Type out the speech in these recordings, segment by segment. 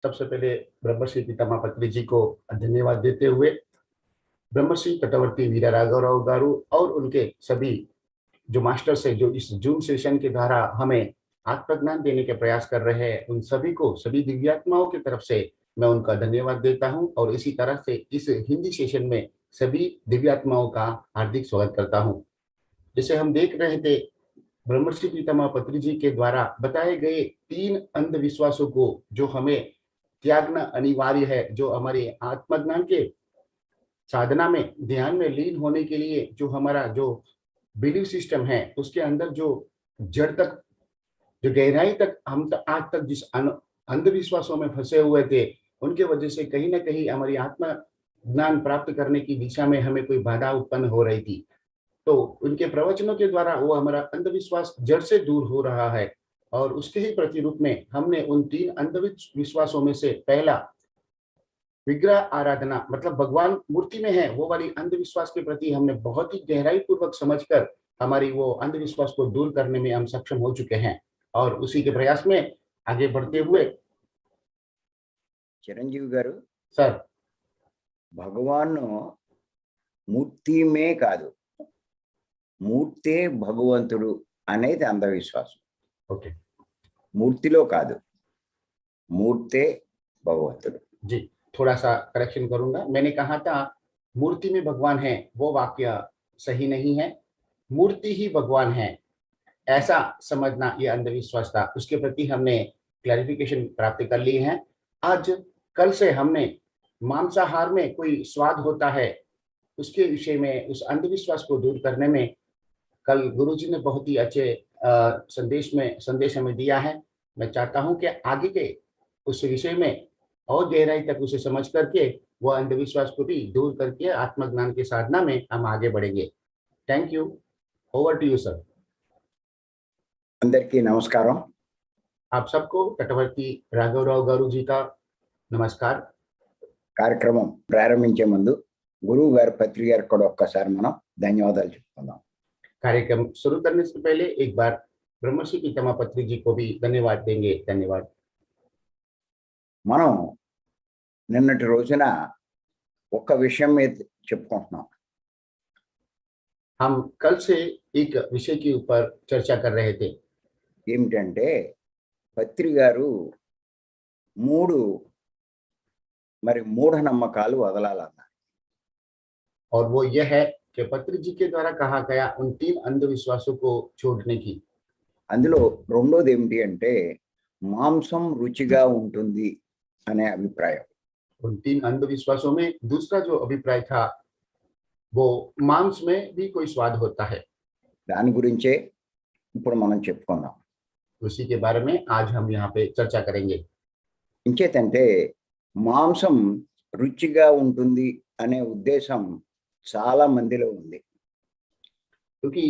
सबसे पहले ब्रह्मश्री पितामह पत्री जी को धन्यवाद देते हुए ब्रह्मश्री तटवर्ती वीरा राघवराव गारू और उनके सभी जो मास्टर्स है, जो इस जूम सेशन के द्वारा हमें आत्मज्ञान देने के प्रयास कर रहे हैं, उन सभी को, सभी दिव्यात्माओं की तरफ से मैं उनका धन्यवाद देता हूं। और इसी तरह से इस हिंदी सेशन में सभी दिव्यात्माओं का हार्दिक स्वागत करता हूं। जैसे हम देख रहे थे, ब्रह्मश्री पितामह पत्री जी के द्वारा बताए गए 3 अंधविश्वासों को जो हमें त्यागना अनिवार्य है, जो हमारे आत्मज्ञान के साधना में, ध्यान में लीन होने के लिए जो हमारा जो बिलीफ सिस्टम है, उसके अंदर जो जड़ तक, जो गहराई तक हम आज तक जिस अंधविश्वासों में फंसे हुए थे, उनके वजह से कहीं ना कहीं हमारी आत्मा ज्ञान प्राप्त करने की दिशा में हमें कोई बाधा उत्पन्न हो रही थी। तो उनके प्रवचनों के द्वारा वो हमारा अंधविश्वास जड़ से दूर हो रहा है। और उसके ही प्रतिरूप में हमने उन 3 अंधविश्वासों में से पहला, विग्रह आराधना, मतलब भगवान मूर्ति में है, वो वाली अंधविश्वास के प्रति हमने बहुत ही गहराई पूर्वक समझकर हमारी वो अंधविश्वास को दूर करने में हम सक्षम हो चुके हैं। और उसी के प्रयास में आगे बढ़ते हुए చిరంజీవి గారు, सर, భగవాన్ మూర్తిమే కాదు, మూర్తే భగవంతుడు అనేది అంధవిశ్వాసం. ओके మూర్తిలో కాదు, మూర్తే భగవంతుడు. जी, थोड़ा सा करेक्शन करूंगा। मैंने कहा था मूर्ति में भगवान है, वो वाक्य सही नहीं है। मूर्ति ही भगवान है, ऐसा समझना ये अंधविश्वास था। उसके प्रति हमने क्लैरिफिकेशन प्राप्त कर ली है। आज कल से हमने मांसाहार में कोई स्वाद होता है, उसके विषय में, उस अंधविश्वास को दूर करने में कल गुरुजी ने बहुत ही अच्छे संदेश हमें दिया है। मैं चाहता हूं कि आगे के उस विषय में और गहराई तक उसे समझ करके वह अंधविश्वास को भी दूर करके आत्मज्ञान की साधना में हम आगे बढ़ेंगे। Thank you. Over to you sir. అందరికీ నమస్కారం. आप सबको तटवर्ती राघवराव गारू जी का नमस्कार। కార్యక్రమం ప్రారంభించే ముందు గురువు గారి పత్రిక గారికి కూడా ఒక్కసారి మనం ధన్యవాదాలు చెప్పుకుందాం. कार्यक्रम शुरू करने से पहले एक बार ब्रह्मश्री पितामह पत्री जी को भी धन्यवाद देंगे। धन्यवाद। మనం నిన్నటి రోజున ఒక విషయం మీద చెప్పుకుంటున్నాం. हम कल से एक विषय के ऊपर चर्चा कर रहे थे। ఏమిటంటే పత్రి గారు మూఢనమ్మకాలు వదలాలన్నారు. और वो यह है कि पत्री जी के द्वारा कहा गया उन 3 अंधविश्वासों को छोड़ने की। అందులో రెండోది ఏమిటి అంటే మాంసం రుచిగా ఉంటుంది అనే అభిప్రాయం. उन 3 अंधविश्वासों में दूसरा जो अभिप्राय था, वो मांस में भी कोई स्वाद होता है। దాని గురించే ఇప్పుడు మనం చెప్పుకుందాం. उसी के बारे में आज हम यहाँ पे चर्चा करेंगे। ఇంకేతంటే మాంసం రుచిగా ఉంటుంది అనే ఉద్దేశం చాలా మందిలో ఉంది. क्योंकि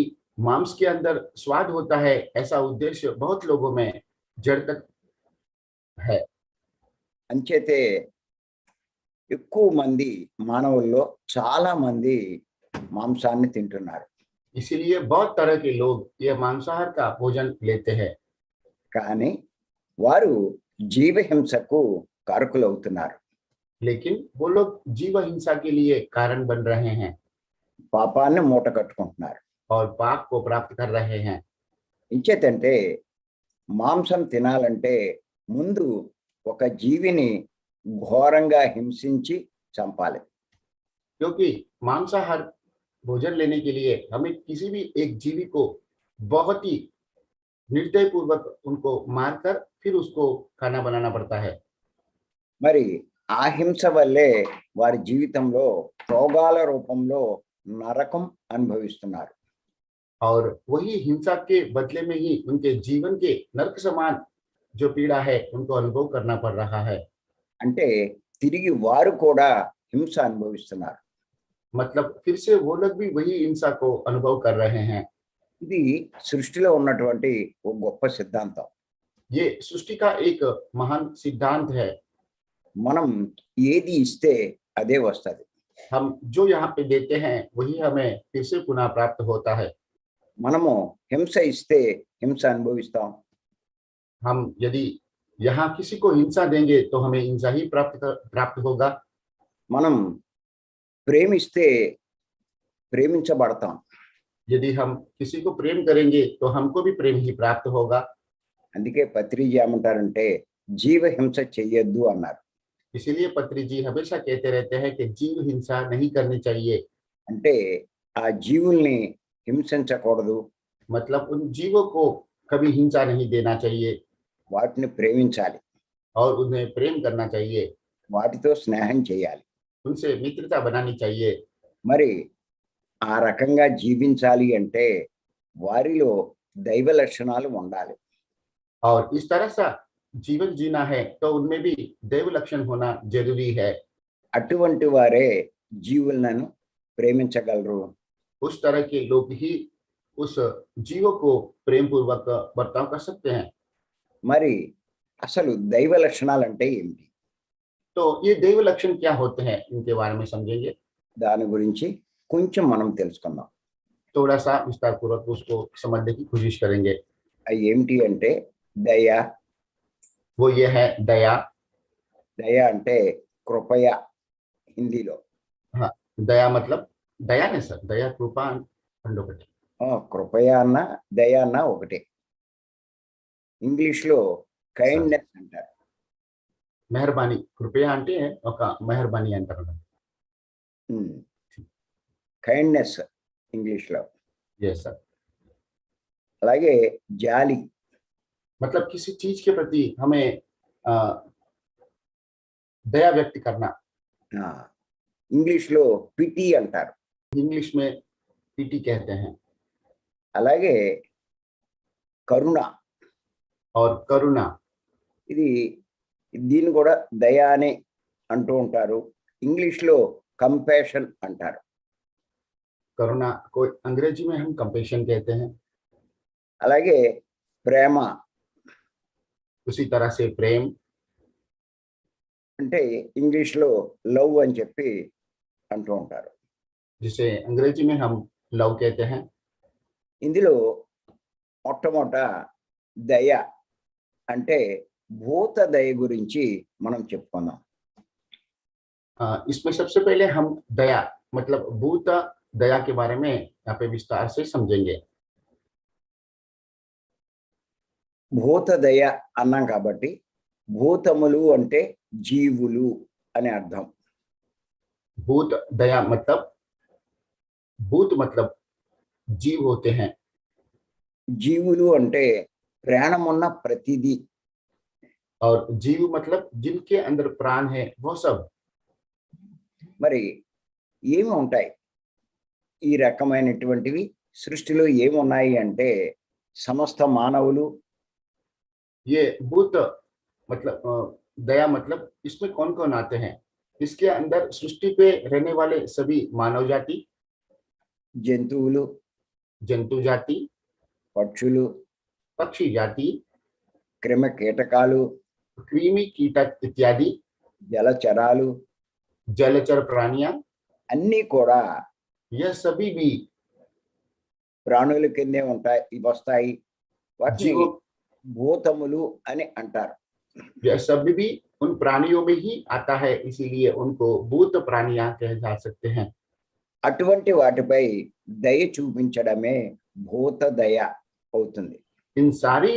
मांस के अंदर स्वाद होता है, ऐसा उद्देश्य बहुत लोगों में जड़ तक है। అంచేతే ఎక్కువ మంది మానవుల్లో చాలా మంది మాంసాన్ని తింటున్నారు. इसीलिए बहुत तरह के लोग ये मांसाहार का भोजन लेते हैं, కానీ వారు జీవహింసకు కారకులవుతున్నారు. लेकिन वो लोग जीव हिंसा के लिए कारण बन रहे हैं పాపాన్ని మూట కట్టుకుంటున్నారు. और पाप को प्राप्त कर रहे हैं। ఇంచేతంటే మాంసం తినాలంటే ముందు ఒక జీవిని ఘోరంగా హింసించి చంపాలి. क्योंकि मांसाहार भोजन लेने के लिए हमें किसी भी एक जीवी को बहुत ही निर्दय पूर्वक उनको मारकर फिर उसको खाना बनाना पड़ता है। మరి ఆ హింస వల్లే వారి జీవితంలో రోగాల రూపంలో నరకం అనుభవిస్తున్నారు. और वही हिंसा के बदले में ही उनके जीवन के नरक समान जो पीड़ा है उनको अनुभव करना पड़ रहा है। అంటే తిరిగి వారు కూడా హింస అనుభవిస్తున్నారు. मतलब फिर से वो लोग भी वही हिंसा को अनुभव कर रहे हैं। ఇది సృష్టిలో ఉన్నటువంటి ఒక గొప్ప సిద్ధాంతం. ये सृष्टि का एक महान सिद्धांत है। మనం ఏది ఇస్తే అదే వస్తుంది. हम जो यहाँ पे देते हैं वही हमें फिर से पुनः प्राप्त होता है। మనము హింస ఇస్తే హింస అనుభవిస్తాం. हम यदि यहाँ किसी को हिंसा देंगे तो हमें हिंसा ही प्राप्त होगा। మనం ప్రేమిస్తే ప్రేమించబడతాం. यदि हम किसी को प्रेम करेंगे तो हमको भी प्रेम ही प्राप्त होगा। అందుకే పత్రిజీ ఏమంటారంటే జీవహింస చెయ్యొద్దు అన్నారు. इसीलिए पत्री जी हमेशा कहते रहते हैं कि जीव हिंसा नहीं करनी चाहिए। అంటే ఆ జీవుల్ని హింసించకూడదు, मतलब उन जीवों को कभी हिंसा नहीं देना चाहिए వాటిని ప్రేమించాలి, और उन्हें प्रेम करना चाहिए, వాటితో స్నేహం చేయాలి. उनसे मित्रता बनानी चाहिए। మరి ఆ రకంగా జీవించాలి అంటే వారిలో దైవ లక్షణాలు ఉండాలి. और इस तरह से जीवन जीना है तो उनमें भी दैव लक्षण होना जरूरी है। అటువంటి వారే జీవులను ప్రేమించగలరు. उस तरह के लोग ही उस जीवों को प्रेम पूर्वक बर्ताव कर सकते हैं। మరి అసలు దైవ లక్షణాలు అంటే ఏమిటి? तो ये दैव लक्षण क्या होते हैं, इनके बारे में समझेंगे। దాని గురించి కొంచెం మనం తెలుసుకుందాం. थोड़ा सा विस्तार पूर्वक उसको समझने की कोशिश करेंगे। అవి ఏమిటి అంటే దయ. वो ये है दया। దయ అంటే కృపయ హిందీలో. हाँ, दया मतलब दया नहीं सर, दया कृपा खंडोपति। కృపయ అన్న దయ అన్న ఒకటే. ఇంగ్లీష్లో కైండ్నెస్ అంటారు. మెహర్బానీ, కృపయ అంటే ఒక మెహర్బానీ అంటారు. కైండ్నెస్ ఇంగ్లీష్లో. ये सर అలాగే జాలి. मतलब किसी चीज के प्रति हमें दया व्यक्त करना। ఇంగ్లీష్లో పిటి అంటారు. इंग्लिश में पीटी कहते हैं। అలాగే కరుణ. और करुणा, ఇది దీన్ని కూడా దయ అని అంటూ ఉంటారు. ఇంగ్లీష్లో కంపాషన్ అంటారు. करुणा को अंग्रेजी में हम कंपेशन कहते हैं। అలాగే ప్రేమ उसी तरह से प्रेम, అంటే ఇంగ్లీష్లో లవ్ అని చెప్పి అంటూ ఉంటారు. जिसे अंग्रेजी में हम लव कहते हैं। ఇందులో మొట్టమొదట దయ అంటే భూత దయ గురించి మనం చెప్పుకుందాం. इसमें सबसे पहले हम दया मतलब भूत दया के बारे में यहाँ पे विस्तार से समझेंगे। భూత దయ అన్నాం కాబట్టి భూతములు అంటే జీవులు అని అర్థం. भूत दया मतलब भूत मतलब जीव होते हैं। జీవులు అంటే ప్రాణమున్న ప్రతిదీ. और जीव मतलब जिनके अंदर प्राण है वो सब। మరి ఏమి ఉంటాయి ఈ రకమైనటువంటివి సృష్టిలో ఏమున్నాయి అంటే సమస్త మానవులు. ये भूत मतलब दया मतलब इसमें कौन कौन आते हैं, इसके अंदर सृष्टि पे रहने वाले सभी मानव जाति, జంతువులు, जंतु जाति, పక్షులు, पक्षी जाति, క్రిమి కీటకాలు, कृमि कीटक इत्यादि, జలచరాలు जलचर प्राणियां, అన్నీ కూడా यह सभी भी ప్రాణుల కిందే ఉంటాయి, ఇవి వస్తాయి. వాటిని जीवों, భూతములు అని అంటారు. यह सभी भी उन प्राणियों में ही आता है, इसीलिए उनको भूत प्राणियां कहे जा सकते हैं। అటువంటి వాటిపై దయ చూపించడమే భూత దయ అవుతుంది. इन सारी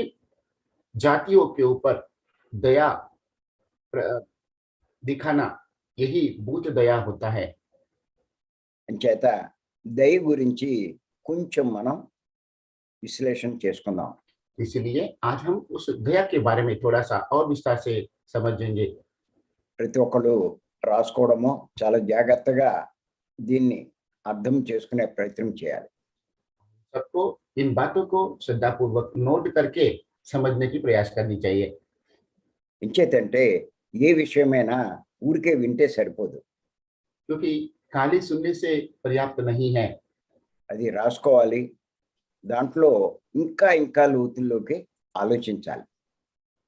जातियों के ऊपर दया दिखाना यही भूत दया होता है। అంచేత దయ గురించి కొంచెం మనం విశ్లేషణ చేసుకుందాం. इसलिए आज हम उस दया के बारे में थोड़ा सा और विस्तार से समझेंगे। ప్రతి ఒక్కరు రాసుకోవడము చాలా జాగ్రత్తగా దీన్ని అర్థం చేసుకునే ప్రయత్నం చేయాలి. सबको इन बातों को श्रद्धापूर्वक नोट करके समझने की प्रयास करनी चाहिए। ఎంచేతంటే ఏ విషయమైనా ఊరికే వింటే సరిపోదు, क्योंकि खाली सुनने से पर्याप्त नहीं है, అది రాసుకోవాలి. దాంట్లో ఇంకా ఇంకా లోతుల్లోకి ఆలోచించాలి.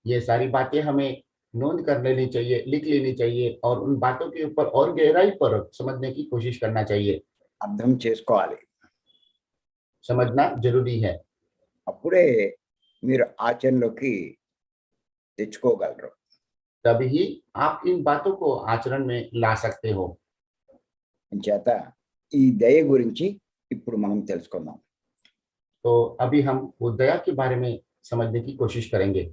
ये सारी बातें हमें नोट कर लेनी चाहिए, लिख लेनी चाहिए और उन बातों के ऊपर और गहराई पर समझने की कोशिश करना चाहिए। అర్థం చేసుకోవాలి. समझना जरूरी है, అప్పుడే మీరు ఆచరణలోకి తెచ్చుకోగలరు. तभी आप इन बातों को आचरण में ला सकते हो। చేత ఈ దయ గురించి ఇప్పుడు మనం తెలుసుకుందాం. तो अभी हम वो दया के बारे में समझने की कोशिश करेंगे।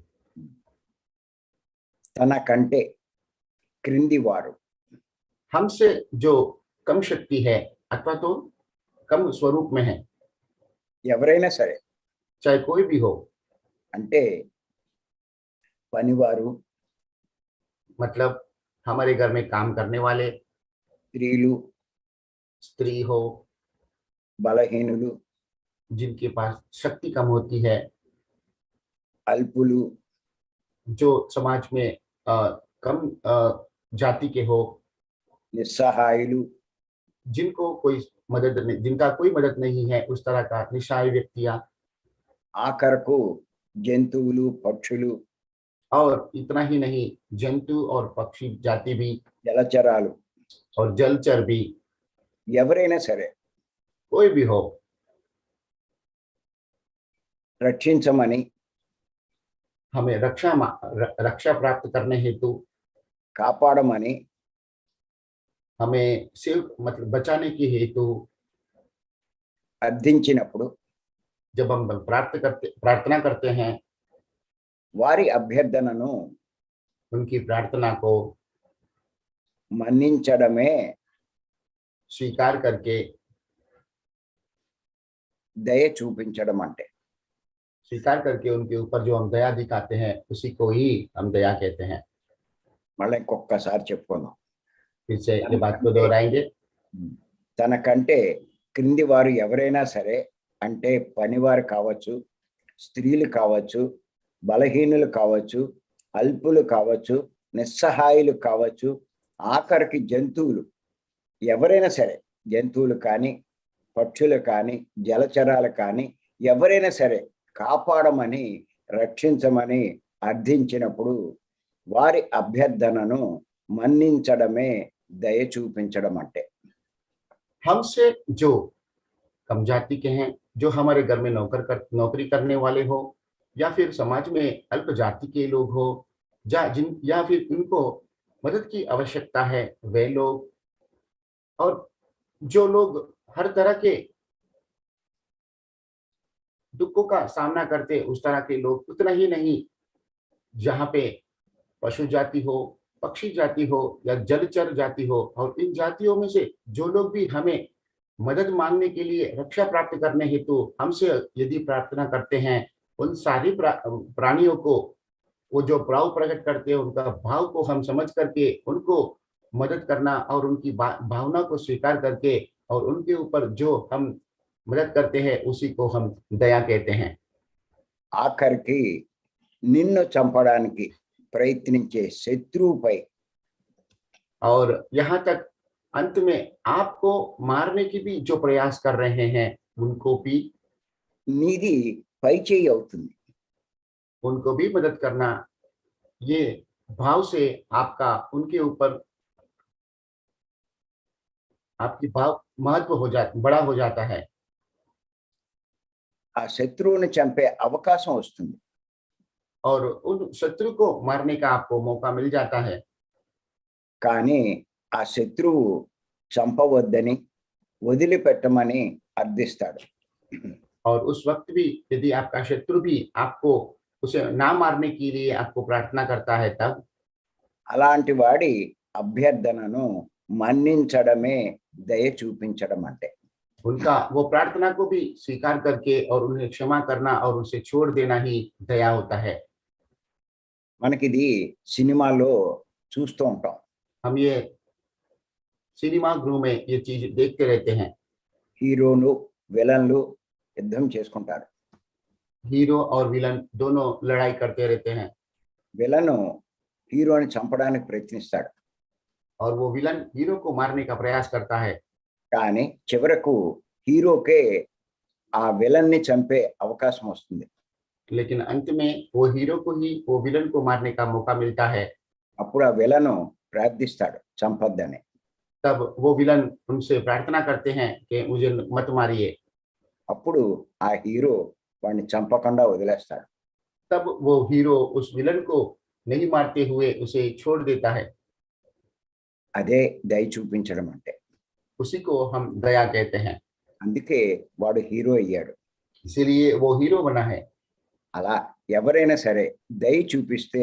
తన కంటే క్రింది వారు हमसे जो कम शक्ति है अथवा तो कम स्वरूप में है, ఎవరైనా సరే, चाहे कोई भी हो, అంటే పనివారు, मतलब हमारे घर में काम करने वाले, స్త్రీలు, स्त्री हो, బలహీనులు, जिनके पास शक्ति कम होती है, అల్పులు, जो समाज में कम जाति के हो, నిస్సహాయులు, जिनको कोई मदद नहीं, जिनका कोई मदद नहीं है, उस तरह का निस्सहाय व्यक्तियां, ఆఖరకు జంతువులు, పక్షులు, और इतना ही नहीं, जंतु और पक्षी जाति भी జలచరాలు, और जलचर भी, ఎవరైనా సరే कोई भी हो, రక్షించమని, हमें रक्षा प्राप्त करने हेतु, కాపాడమని, हमें सेव मतलब बचाने की हेतु అర్థించినప్పుడు जब हम प्रार्थना करते हैं, వారి అభ్యర్థనను उनकी प्रार्थना को మన్నించడమే स्वीकार करके, దయ చూపించడం అంటే. स्वीकार करके उनके ऊपर जो हम दया दिखाते हैं, उसी को ही हम दया कहते हैं। మళ్ళీ ఇంకొకసారి చెప్పుకుందాం. फिर से ये बात को दोहराएंगे। తనకంటే క్రింది వారు ఎవరైనా సరే, అంటే పనివారు కావచ్చు, స్త్రీలు కావచ్చు, బలహీనులు కావచ్చు, అల్పులు కావచ్చు, నిస్సహాయులు కావచ్చు, ఆఖరికి జంతువులు, ఎవరైనా సరే, జంతువులు కానీ, పక్షులు కానీ, జలచరాలు కానీ, ఎవరైనా సరే కాపాడమని, రక్షించమని అర్థించినప్పుడు వారి అభ్యర్థనను మన్నించడమే దయ చూపించడం అంటే. हमसे जो कम जाति के हैं, जो हमारे घर में नौकरी करने वाले हो, या फिर समाज में अल्प जाति के लोग हो, या फिर उनको मदद की आवश्यकता है, वे लोग, और जो लोग हर तरह के दुखों का सामना करते, उस तरह के लोग, उतना ही नहीं, जहाँ पे पशु जाति हो, पक्षी जाति हो या जलचर जाति हो, और इन जातियों में से जो लोग भी हमें मदद मांगने के लिए, रक्षा प्राप्त करने हेतु हमसे यदि प्रार्थना करते हैं, उन सारी प्राणियों को वो जो भाव प्रकट करते हैं, उनका भाव को हम समझ करके उनको मदद करना, और उनकी भावना को स्वीकार करके और उनके ऊपर जो हम मदद करते हैं, उसी को हम दया कहते हैं। ఆఖరికి నిన్ను చంపడానికి ప్రయత్నించే శత్రువుపై, और यहाँ तक अंत में आपको मारने की भी जो प्रयास कर रहे हैं, उनको भी నీది పైచేయి అవుతుంది. उनको भी मदद करना, ये भाव से आपका उनके ऊपर आपकी भाव महत्व बड़ा हो जाता है। ఆ శత్రువుని చంపే అవకాశం వస్తుంది. और उन शत्रु को मारने का आपको मौका मिल जाता है। కానీ ఆ శత్రువు చంపవద్దని, వదిలిపెట్టమని అర్థిస్తాడు. और उस वक्त भी यदि आपका शत्रु भी आपको उसे ना मारने के लिए आपको प्रार्थना करता है, तब అలాంటి వాడి అభ్యర్థనను మన్నించడమే దయ చూపించడం అంటే. उनका वो प्रार्थना को भी स्वीकार करके और उन्हें क्षमा करना और उसे छोड़ देना ही दया होता है। మనకిది సినిమాలో చూస్తూ ఉంటాం. हम ये सिनेमा गृह में ये चीज देखते रहते हैं। హీరోలు, విలన్లు యుద్ధం చేసుకుంటారు. हीरो और विलन दोनों लड़ाई करते रहते हैं, విలను హీరోని చంపడానికి ప్రయత్నిస్తాడు. और वो विलन हीरो को मारने का प्रयास करता है, కానీ చివరకు హీరోకే ఆ విలన్ని చంపే అవకాశం వస్తుంది. लेकिन अंत में वो हीरो को ही वो विलन को मारने का मौका मिलता है। అప్పుడు ఆ విలను ప్రార్థిస్తాడు చంపొద్దని. तब वो विलन उनसे प्रार्थना करते हैं कि मुझे मत मारिए। అప్పుడు ఆ హీరో వాడిని చంపకుండా వదిలేస్తాడు. तब वो हीरो उस विलन को नहीं मारते हुए उसे छोड़ देता है, అదే దయ చూపించడం అంటే. उसी को हम दया कहते हैं। అందుకే వాడు హీరో అయ్యాడు. इसीलिए वो हीरो बना है। అలా ఎవరైనా సరే దయ చూపిస్తే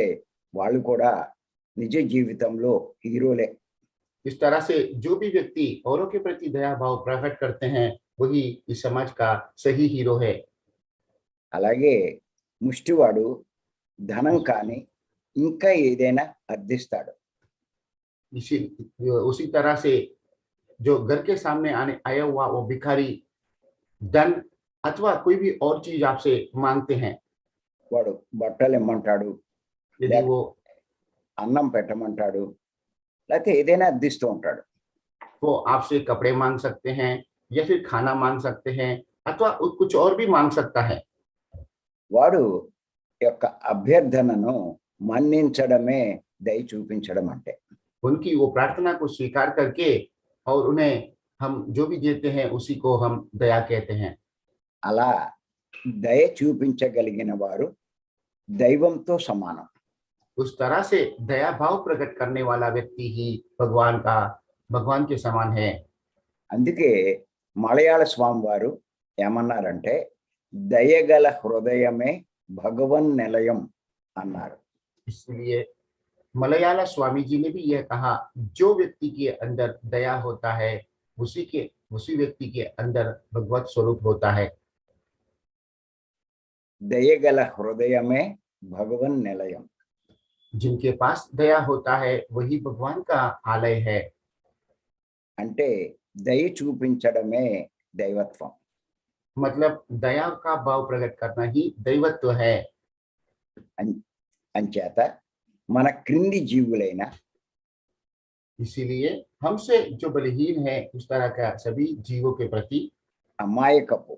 వాళ్ళు కూడా నిజ జీవితంలో హీరోలే. इस तरह से जो भी व्यक्ति औरों के प्रति दया भाव प्रकट करते हैं, वही इस समाज का सही हीरो है। అలాగే ముష్టివాడు ధనం కానీ ఇంకా ఏదైనా అర్థిస్తాడు. इसी उसी तरह से जो घर के सामने आया हुआ वो भिखारी धन अथवा कोई भी और चीज आपसे मांगते हैं, వాడు బట్టలు ఇమ్మంటాడు, यदि वो అన్నం పెట్టమంటాడు, లేకపోతే ఏదైనా అర్థిస్తూ ఉంటాడు. आपसे कपड़े मांग सकते हैं या फिर खाना मांग सकते हैं अथवा कुछ और भी मांग सकता है। వాడు యొక్క అభ్యర్థనను మన్నించడమే దయ చూపించడం అంటే. उनकी वो प्रार्थना को स्वीकार करके और उन्हें हम जो भी देते हैं उसी को हम दया कहते हैं। అలా దయ చూపించగలిగిన వారు దైవంతో సమానం. उस तरह से दया भाव प्रकट करने वाला व्यक्ति ही भगवान के समान है। అందుకే మలయాళ స్వామి వారు ఏమన్నారంటే దయగల హృదయమే భగవన్ నిలయం అన్నారు. इसलिए मलयाला स्वामी जी ने भी यह कहा, जो व्यक्ति के अंदर दया होता है उसी व्यक्ति के अंदर भगवत स्वरूप होता है। దయగల హృదయమే భగవన్ నిలయం. जिनके पास दया होता है वही भगवान का आलय है। అంటే దయ చూపించడమే దైవత్వం. मतलब दया का भाव प्रकट करना ही दैवत्व है। అంచేత మన క్రింది జీవులైన इसीलिए हमसे जो बलहीन है उस तरह का सभी जीवों के प्रति అమాయకపు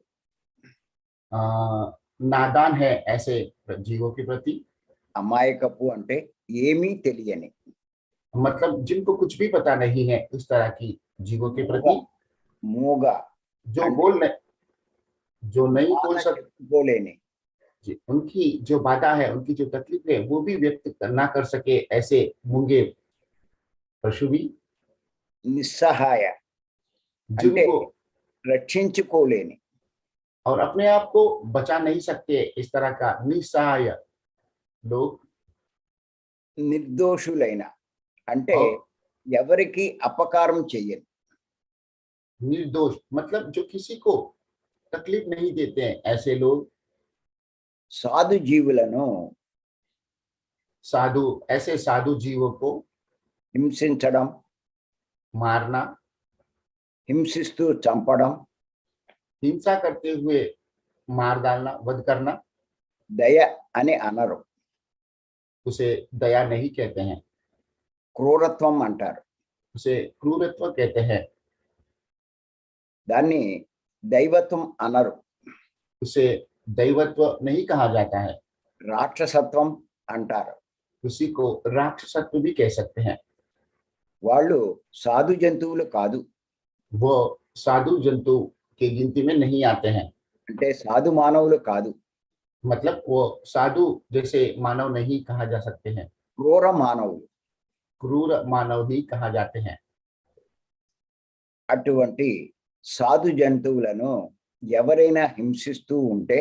नादान है, ऐसे जीवों के प्रति। అమాయకపు అంటే ఏమీ తెలియని, मतलब जिनको कुछ भी पता नहीं है, उस तरह की जीवों के प्रति మూగ जो नहीं बोल सकते, పోలేని, उनकी जो बाधा है, उनकी जो तकलीफ है वो भी व्यक्त ना कर सके, ऐसे मूंगे पशु भी నిస్సహాయ అంటే जिनको రక్షించుకోలేని, और अपने आप को बचा नहीं सकते, इस तरह का निस्सहाय लोग। నిర్దోషులైన అంటే और ఎవరికి అపకారం చెయ్యని, निर्दोष मतलब जो किसी को तकलीफ नहीं देते हैं, ऐसे लोग। సాధు జీవులను ऐसे साधु जीवों को హింసించడం, मारना, హింసిస్తూ చంపడం हिंसा करते हुए मार डालना, वध करना, దయ అని అనరు, उसे दया नहीं कहते हैं, క్రూరత్వం అంటారు. उसे क्रूरत्व कहते हैं, దాన్ని దైవత్వం అనరు, उसे दैवत्व नहीं कहा जाता है, రాక్షసత్వం అంటారు. उसी को राक्षसत्व भी कह सकते हैं। వాళ్ళు సాధు జంతువులు కాదు, वो साधु जंतु की गिनती में नहीं आते हैं, అంటే సాధు మానవులు కాదు, मतलब वो साधु जैसे मानव नहीं कहा जा सकते हैं, క్రూర మానవులు. क्रूर मानव ही कहा जाते हैं। అటువంటి సాధు జంతువులను ఎవరైనా హింసిస్తూ ఉంటే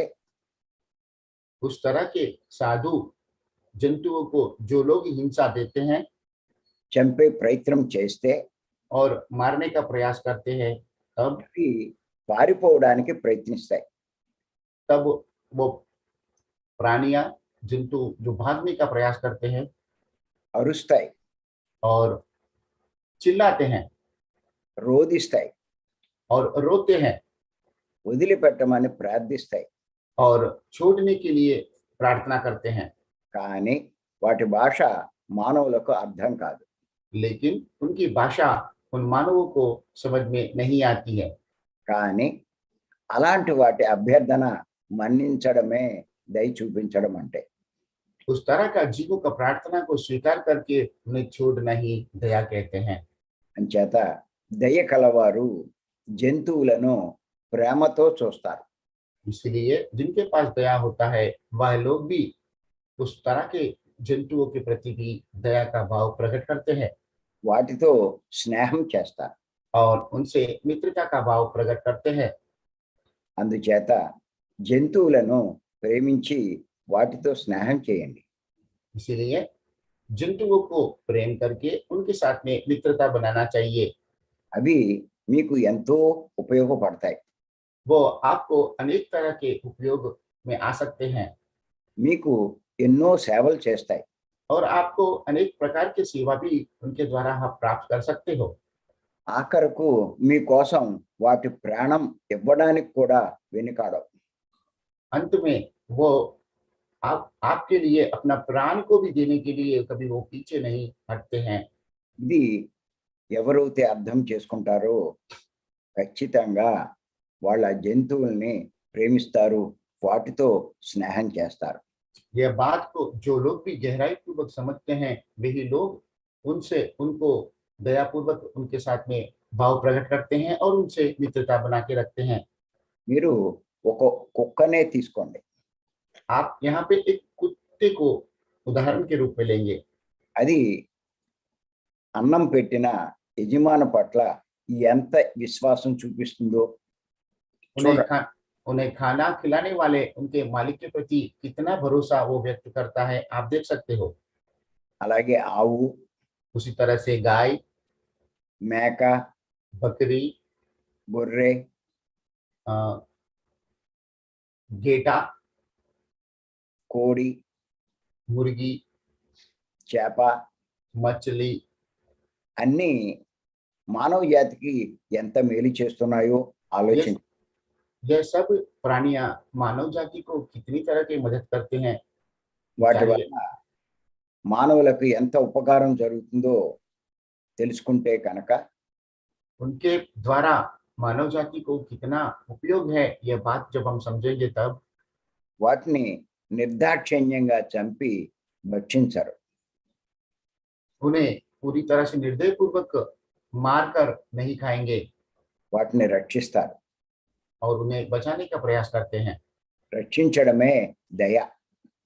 उस तरह के साधु जंतुओं को जो लोग हिंसा देते हैं, చంపే ప్రయత్నం చేస్తే और मारने का प्रयास करते हैं, అవి పారిపోవడానికి ప్రయత్నిస్తాయి. तब वो प्राणियां जंतु जो भागने का प्रयास करते हैं అరుస్తాయి, और चिल्लाते हैं రోదిస్తాయి, और रोते हैं వదిలిపెట్టమని ప్రార్థిస్తాయి. और छोड़ने के लिए प्रार्थना करते हैं, కానీ వాటి భాష మానవులకు అర్థం కాదు. लेकिन उनकी भाषा उन मानवों को समझ में नहीं आती है। కానీ అలాంటి వాటి అభ్యర్థన మన్నించడమే దయ చూపించడం అంటే. उस तरह का जीवों का प्रार्थना को स्वीकार करके उन्हें छोड़ना ही दया कहते हैं। అంచేత దయ కలవారు జంతువులను ప్రేమతో చూస్తారు. इसलिए जिनके पास दया होता है वह लोग भी उस तरह के जंतुओं के प्रति भी दया का भाव प्रकट करते हैं వాటితో స్నేహం చేస్తారు. और उनसे मित्रता का भाव प्रकट करते हैं। అందుచేత జంతువులను ప్రేమించి వాటితో స్నేహం చేయండి. इसीलिए जंतुओं को प्रेम करके उनके साथ में मित्रता बनाना चाहिए। అవి మీకు ఎంతో ఉపయోగపడతాయి. वो आपको अनेक तरह के उपयोग में आ सकते हैं మీకు ఎన్నో సేవలు చేస్తాయి. और आपको अनेक प्रकार की सेवा भी उनके द्वारा आप प्राप्त कर सकते हो। ఆఖరకు మీకోసం వాటి ప్రాణం ఇవ్వడానికి కూడా వెనుకాడవు. अंत में वो आपके लिए अपना प्राण को भी देने के लिए कभी वो पीछे नहीं हटते हैं। ఇది ఎవరైతే అర్థం చేసుకుంటారో ఖచ్చితంగా వాళ్ళ జంతువుల్ని ప్రేమిస్తారు, వాటితో స్నేహం చేస్తారు. यह बात को जो लोग भी गहराई पूर्वक समझते हैं वही लोग उनसे उनको दयापूर्वक उनके साथ में भाव प्रकट करते हैं और उनसे मित्रता बना के रखते हैं। మీరు ఒక కుక్కనే తీసుకోండి. आप यहाँ पे एक कुत्ते को उदाहरण के रूप में लेंगे। అది అన్నం పెట్టిన యజమాని పట్ల ఎంత విశ్వాసం చూపిస్తుందో उन्हें చూడండి. उन्हें खाना खिलाने वाले उनके मालिक के प्रति कितना भरोसा वो व्यक्त करता है आप देख सकते हो। అలాగే ఆవు, उसी तरह से गाय, మేక, बकरी, గొర్రె, अ, गेटा, కోడి, मुर्गी, చేప मछली, అన్నీ మానవ జాతికి ఎంత మేలు చేస్తున్నాయో ఆలోచించండి. यह सब प्राणियां मानव जाति को कितनी तरह की मदद करते हैं। వాటి चाहिए। వల్ల మానవులకు ఎంత ఉపకారం జరుగుతుందో తెలుసుకుంటే కనుక उनके द्वारा मानव जाति को कितना उपयोग है यह बात जब हम समझेंगे तब వాటిని నిర్దాక్షిణ్యంగా చంపి భక్షించరు. उन्हें पूरी तरह से निर्दय पूर्वक मार कर नहीं खाएंगे వాటిని రక్షిస్తారు. और उन्हें बचाने का प्रयास करते हैं। రక్షించడమే దయ.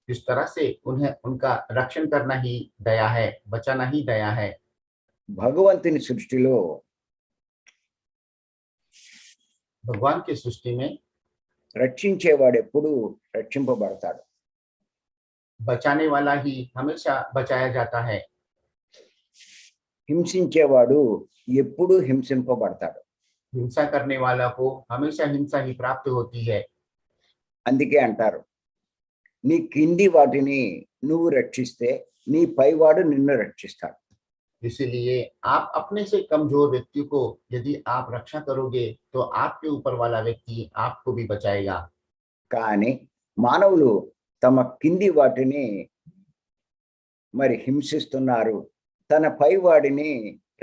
इस तरह से उन्हें उनका रक्षण करना ही दया है, बचाना ही दया है। భగవంతుని సృష్టిలో भगवान की सृष्टि में రక్షించేవాడు ఎప్పుడు రక్షింపబడతాడు. बचाने वाला ही हमेशा बचाया जाता है। హింసించేవాడు ఎప్పుడు హింసింపబడతాడు. हिंसा करने वाला को हमेशा हिंसा ही प्राप्त होती है। అందుకే అంటారు, నీ కింది వాటిని నువ్వు రక్షిస్తే నీ పైవాడు నిన్ను రక్షిస్తాడు. इसीलिए आप अपने से कमजोर व्यक्ति को यदि आप रक्षा करोगे तो आपके ऊपर वाला व्यक्ति आपको भी बचाएगा। కానీ మానవులు తమ కింది వాటిని మరి హింసిస్తున్నారు, తన పైవాడిని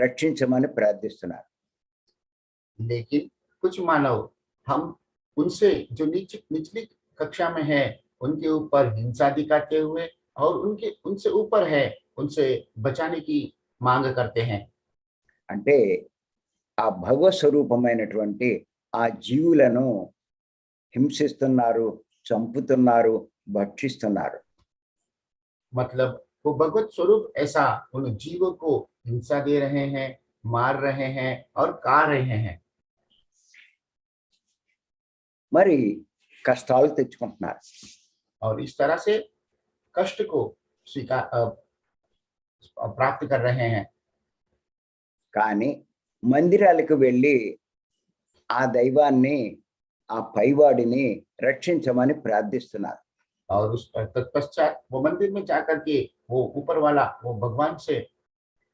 రక్షించమని ప్రార్థిస్తున్నారు. लेकिन कुछ मानव हम उनसे जो निचली कक्षा में है उनके ऊपर हिंसा दिखाते हुए और उनसे ऊपर है उनसे बचाने की मांग करते हैं। అంటే ఆ భగవత్ స్వరూపమైనటువంటి ఆ జీవులను హింసిస్తున్నారు, చంపుతున్నారు, భక్షిస్తున్నారు. मतलब वो भगवत स्वरूप ऐसा उन जीवों को हिंसा दे रहे हैं, मार रहे हैं और काट रहे हैं। మరి కష్టాలు తెచ్చుకుంటున్నారు. और इस तरह से कष्ट को प्राप्त कर रहे हैं। కానీ మందిరాలకు వెళ్ళి ఆ దైవాన్ని, ఆ పైవాడిని రక్షించమని ప్రార్థిస్తున్నారు. और उस तत्पश्चात वो मंदिर में जाकर के वो ऊपर वाला वो भगवान से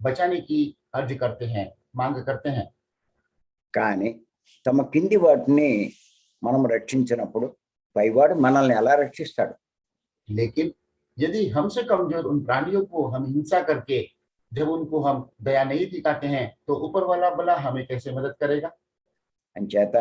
बचाने की अर्ज करते हैं, मांग करते हैं। కానీ తమ కింది వాటిని మనం రక్షించినప్పుడు పైవాడు మనల్ని ఎలా రక్షిస్తాడు? लेकिन यदि हमसे कमजोर उन प्राणियों को हम हिंसा करके जब उनको हम दया नहीं दिखाते हैं तो ऊपर वाला भला हमें कैसे मदद करेगा? అంచేత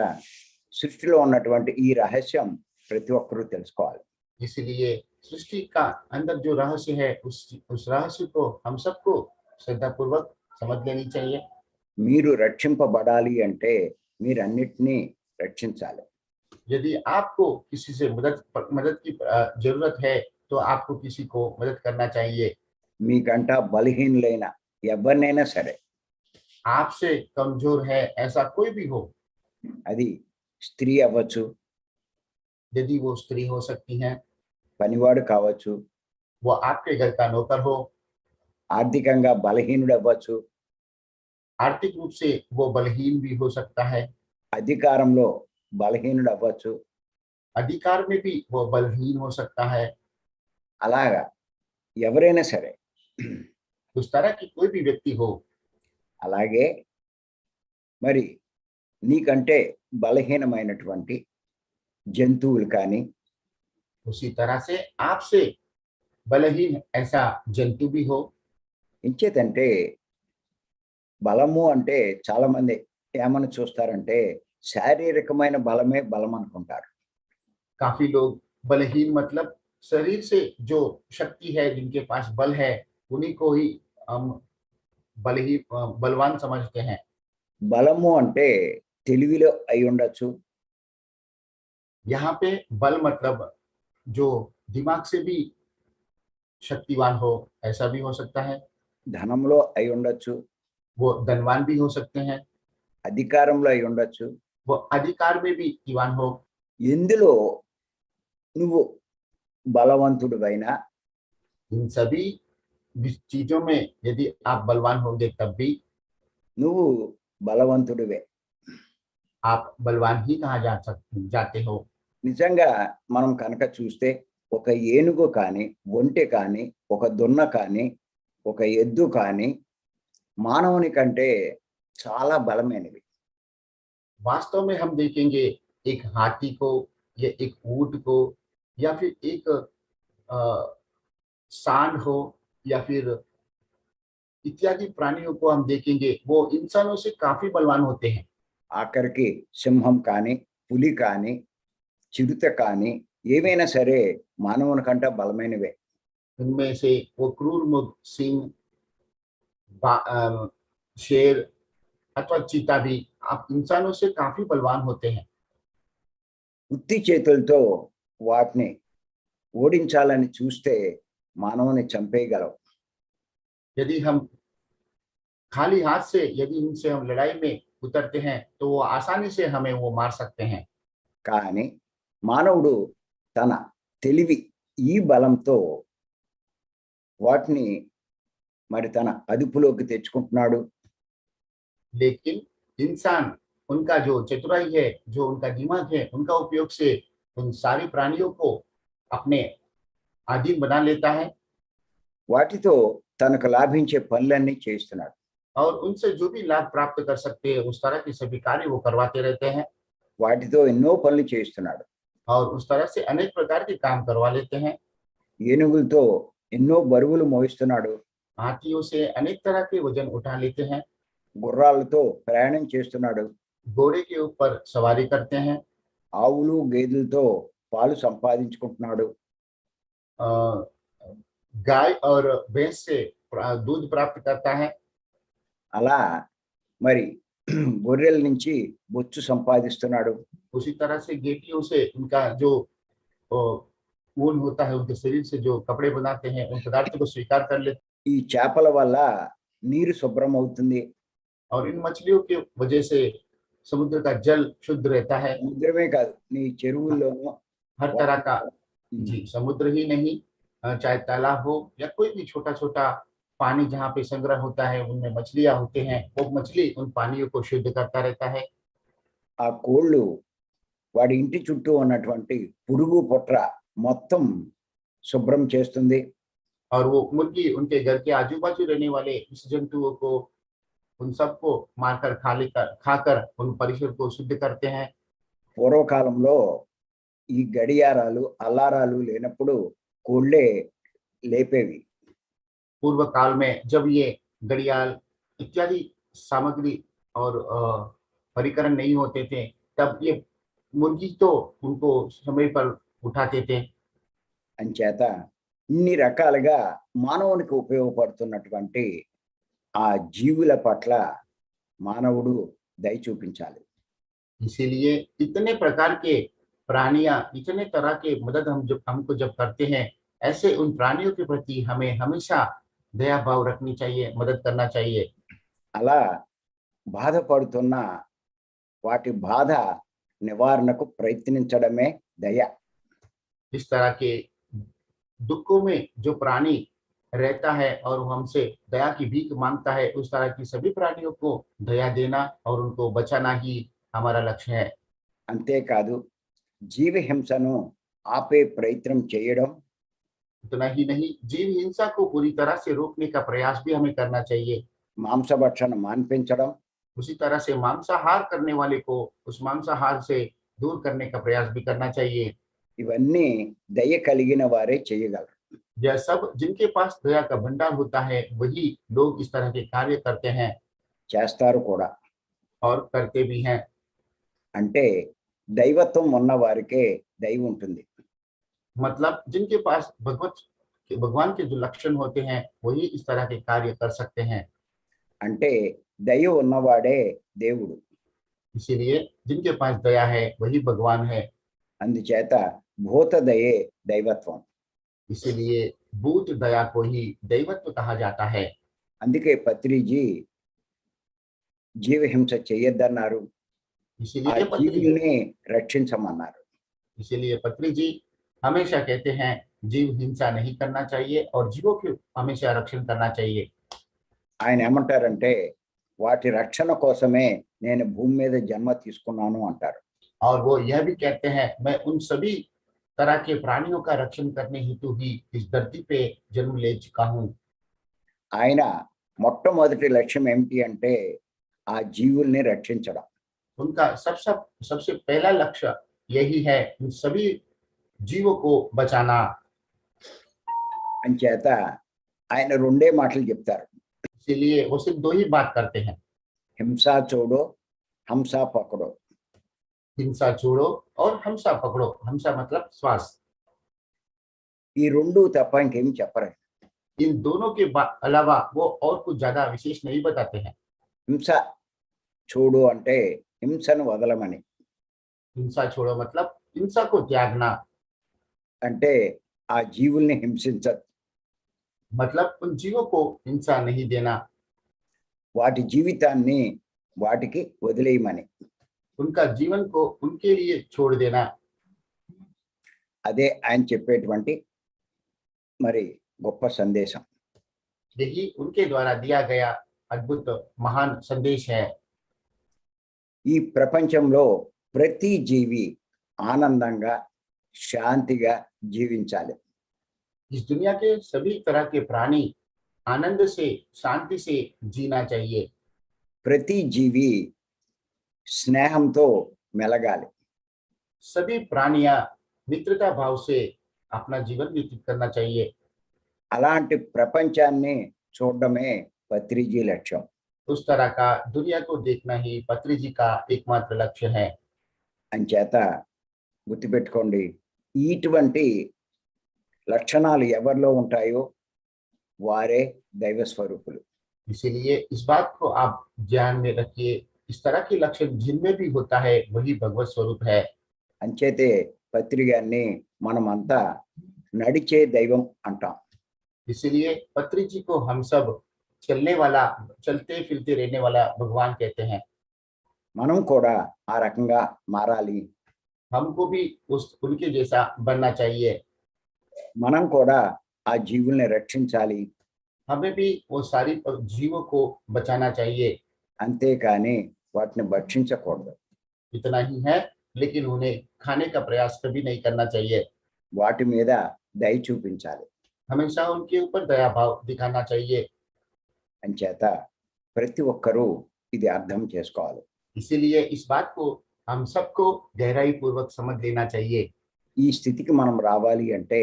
సృష్టిలో ఉన్నటువంటి ఈ రహస్యం ప్రతి ఒక్కరూ తెలుసుకోవాలి. इसलिए सृष्टि का अंदर जो रहस्य है उस रहस्य को हम सबको श्रद्धापूर्वक समझ लेनी चाहिए। మీరు రక్షింపబడాలి అంటే మీరన్నిటినీ రక్షించాలి. यदि आपको किसी से मदद की जरूरत है तो आपको किसी को मदद करना चाहिए। మీకంట బలహీనులైన ఎవరినైనా సరే, आपसे कमजोर है ऐसा कोई भी हो, అది స్త్రీ అవ్వచ్చు, यदि वो स्त्री हो सकती हैं, పనివాడు కావచ్చు, वो आपके घर का नौकर हो, ఆర్థికంగా బలహీనుడు అవ్వచ్చు, आर्थिक रूप से वो बलहीन भी हो सकता है, అధికారంలో బలహీనుడు అవ్వచ్చు. अधिकार में भी वो बलहीन हो सकता है। అలాగా ఎవరైనా సరే. उस तरह की कोई भी व्यक्ति हो, అలాగే మరి నీకంటే బలహీనమైనటువంటి జంతువులు కానీ, उसी तरह से आपसे बलहीन ऐसा जंतु भी हो। ఇంచేతంటే బలము అంటే చాలా మంది ఏమని చూస్తారంటే శారీరకమైన బలమే బలం అనుకుంటారు. काफी लोग बलहीन मतलब शरीर से जो शक्ति है, जिनके पास बल है, उन्हीं को ही हम बलवान समझते हैं। బలము అంటే తెలివిలో అయి ఉండొచ్చు, यहाँ पे बल मतलब जो दिमाग से भी शक्तिवान हो, ऐसा भी हो सकता है। ధనంలో అయి ఉండొచ్చు, वो धनवान भी हो सकते हैं, అధికారంలో అయి ఉండొచ్చు. वो अधिकार में भी दीवान हो। ఎందులో నువ్వు బలవంతుడివైనా इन सभी चीजों में यदि आप बलवान होंगे तब भी నువ్వు బలవంతుడివే. आप बलवान ही कहा जाते हो। నిజంగా మనం కనుక చూస్తే ఒక ఏనుగు కానీ, ఒంటె కానీ, ఒక దున్న కానీ, ఒక ఎద్దు కానీ మానవుని కంటే చాలా బలమైనవి. वास्तव में हम देखेंगे एक हाथी को या एक ऊंट को या फिर एक अ, सांड हो या फिर इत्यादि प्राणियों को हम देखेंगे, वो इंसानों से काफी बलवान होते हैं। ఆఖరికి సింహం కానీ, పులి కానీ, చిరుత కానీ ఏవైనా సరే మానవుని కంటే బలమైనవే. उनमें से वो क्रूर मृग, सिंह, शेर अथवा चीता भी आप इंसानों से काफी बलवान होते हैं। ఉత్తి చేతులతో వాటిని ఓడించాలని చూస్తే మానవుని చంపేయగలవు. यदि हम खाली हाथ से यदि उनसे हम लड़ाई में उतरते हैं तो वो आसानी से हमें वो मार सकते हैं। కానీ మానవుడు తన తెలివి ఈ బలంతో వాటిని మరి తన అదుపులోకి తెచ్చుకుంటున్నాడు. लेकिन इंसान उनका जो चतुराई है, जो उनका दिमाग है, उनका उपयोग से उन सारी प्राणियों को अपने अधीन बना लेता है వాటితో తనకు లాభించే పనులన్నీ చేస్తున్నాడు. और उनसे जो भी लाभ प्राप्त कर सकते हैं उस तरह के सभी कार्य वो करवाते रहते हैं వాటితో ఎన్నో పనులు చేస్తున్నాడు. और उस तरह से अनेक प्रकार के काम करवा लेते हैं। ఏనుగులతో ఎన్నో బరువులు మోయిస్తున్నాడు. हाथियों से अनेक तरह के वजन उठा लेते हैं, గుర్రాలతో ప్రయాణం చేస్తున్నాడు. घोड़े के ऊपर सवारी करते हैं, ఆవులు గేదెలతో పాలు సంపాదించుకుంటున్నాడు. अ, गाय और भैंस से दूध प्राप्त करता है। అలా మరి గొర్రెల నుంచి బొచ్చు సంపాదిస్తున్నాడు. उसी तरह से गेटियों से उनका जो अ, ऊन होता है, उनके शरीर से जो कपड़े बनाते हैं, उन पदार्थों को स्वीकार कर लेते ఈ చేపల వల్ల నీరు శుభ్రం అవుతుంది. हैं और इन मछलियों की वजह से समुद्र का जल शुद्ध रहता है। సముద్రమే కాదు, నీ చెరువుల్లోనూ हर तरह का जी, समुद्र ही नहीं, चाहे तालाब हो या कोई भी छोटा छोटा पानी जहाँ पे संग्रह होता है, उनमें मछलियां होते हैं, वो मछली उन पानियों को शुद्ध करता रहता है। ఆ కోళ్ళు వాడి ఇంటి చుట్టూ ఉన్నటువంటి పురుగు పొట్ర మొత్తం శుభ్రం చేస్తుంది. और वो मुर्गी उनके घर के आजू बाजू रहने वाले इस जंतुओं को, उन सबको मारकर खाकर उन परिसर को शुद्ध करते हैं। పూర్వకాలంలో ఈ గడియారాలు, అల్లారాలు లేనప్పుడు కోళ్ళే లేపేవి. पूर्व काल में जब ये घड़ियाल इत्यादि सामग्री और परिकरण नहीं होते थे, तब ये मुर्गी तो उनको समय पर उठाते थे। అంచేత ఇన్ని రకాలుగా మానవునికి ఉపయోగపడుతున్నటువంటి ఆ జీవుల పట్ల మానవుడు దయ చూపించాలి. इसीलिए इतने प्रकार के प्राणियां, इतने तरह के मदद हमको जब करते हैं, ऐसे उन प्राणियों के प्रति हमें हमेशा दया भाव रखनी चाहिए, मदद करना चाहिए। అలా బాధపడుతున్న వాటి బాధ నివారణకు ప్రయత్నించడమే దయ. इस तरह के दुखों में जो प्राणी रहता है और वो हमसे दया की भीख मांगता है, उस तरह की सभी प्राणियों को दया देना और उनको बचाना ही हमारा लक्ष्य है। అంతేకాదు జీవి హింసను ఆపే ప్రయత్నం చేయడం, इतना ही नहीं, जीव हिंसा को पूरी तरह से रोकने का प्रयास भी हमें करना चाहिए। మాంసభక్షణ మాన్పించడం, उसी तरह से मांसाहार करने वाले को उस मांसाहार से दूर करने का प्रयास भी करना चाहिए। ఇవన్నీ దయ కలిగిన వారే చేయగలరు. यह सब जिनके पास दया का भंडार होता है, वही लोग इस तरह के कार्य करते हैं చేస్తారు కూడా. और करते भी हैं। అంటే దైవత్వం ఉన్న వారికే దయ ఉంటుంది. मतलब जिनके पास भगवान के जो लक्षण होते हैं, वही इस तरह के कार्य कर सकते हैं। అంటే దయ ఉన్నవాడే దేవుడు. इसीलिए जिनके पास दया है, वही भगवान है। అందుచేత భూత దయే దైవత్వం. इसीलिए भूत दया को ही दैवत्व कहा जाता है। అందుకే పత్రిజీ జీవహింస చేయొద్దన్నారు, ఆ इसीलिए జీవుల్ని రక్షించమన్నారు. पत्री जी हमेशा कहते हैं, जीव हिंसा नहीं करना चाहिए और जीवों की हमेशा रक्षण करना चाहिए। ఆయన ఏమంటారంటే వాటి రక్షణ కోసమే నేను భూమి మీద జన్మ తీసుకున్నాను అంటారు. और वो यह भी कहते हैं, मैं उन सभी तरह के प्राणियों का रक्षण करने हेतु ही इस धरती पे जन्म ले चुका हूँ। ఆయన మొట్టమొదటి లక్ష్యం ఏమిటి అంటే ఆ జీవుల్ని రక్షించడం. उनका सबसे पहला लक्ष्य यही है, उन सभी जीवों को बचाना। అంచేత ఆయన రెండే మాటలు చెప్తారు, इसीलिए वो सिर्फ दो ही बात करते हैं, హింసా చూడో హంసా పకడో. हिंसा छोड़ो और हमसा पकड़ो। हमसा मतलब श्वास। ఈ రెండు తప్ప ఇంకేం చెప్పరు. इन दोनों के अलावा वो और कुछ ज्यादा विशेष नहीं बताते हैं। హింస చూడు అంటే హింసను వదలమని, हिंसा छोड़ो मतलब हिंसा को त्यागना, అంటే ఆ జీవుల్ని హింసించదు, मतलब उन जीवों को हिंसा नहीं देना, వాటి జీవితాన్ని వాటికి వదిలేయమని. उनका जीवन को उनके लिए छोड़ देना। అదే ఆయన చెప్పేటువంటి మరి గొప్ప సందేశం. यही उनके द्वारा दिया गया अद्भुत महान संदेश है। ఈ ప్రపంచంలో ప్రతి జీవి ఆనందంగా శాంతిగా జీవించాలి. इस दुनिया के सभी तरह के प्राणी आनंद से शांति से जीना चाहिए। ప్రతి జీవి స్నేహంతో మెలగాలి. सभी प्राणियां मित्रता भाव से अपना जीवन व्यतीत करना चाहिए। అలాంటి ప్రపంచాన్ని చూడడమే పత్రిజీ లక్ష్యం. उस तरह का दुनिया को देखना ही पत्री जी का एकमात्र लक्ष्य है। అంచేత గుర్తుపెట్టుకోండి, ఇటువంటి లక్షణాలు ఎవరిలో ఉంటాయో వారే దైవ స్వరూపులు. इसीलिए इस बात को आप ध्यान में रखिए, इस तरह के लक्षण जिनमें भी होता है, वही भगवत स्वरूप है। అంచేతే పత్రిగాన్ని మనమంతా నడిచే దైవం అంటాం. इसीलिए पत्री जी को हम सब चलते फिरते रहने वाला भगवान कहते हैं। మనం కూడా ఆ రకంగా మారాలి. हमको भी उनके जैसा बनना चाहिए। మనం కూడా ఆ జీవుల్ని రక్షించాలి. हमें भी वो सारी जीवों को बचाना चाहिए। అంతేకాని వాటిని భక్షించకూడదు. इतना ही है, लेकिन उन्हें खाने का प्रयास कभी नहीं करना चाहिए। వాటి మీద దయ చూపించాలి. हमेशा उनके ऊपर दया भाव दिखाना चाहिए। అంచేత ప్రతి ఒక్కరూ ఇది అర్థం చేసుకోవాలి. इसीलिए इस बात को हम सबको गहराई पूर्वक समझ लेना चाहिए। ఈ స్థితికి మనం రావాలి అంటే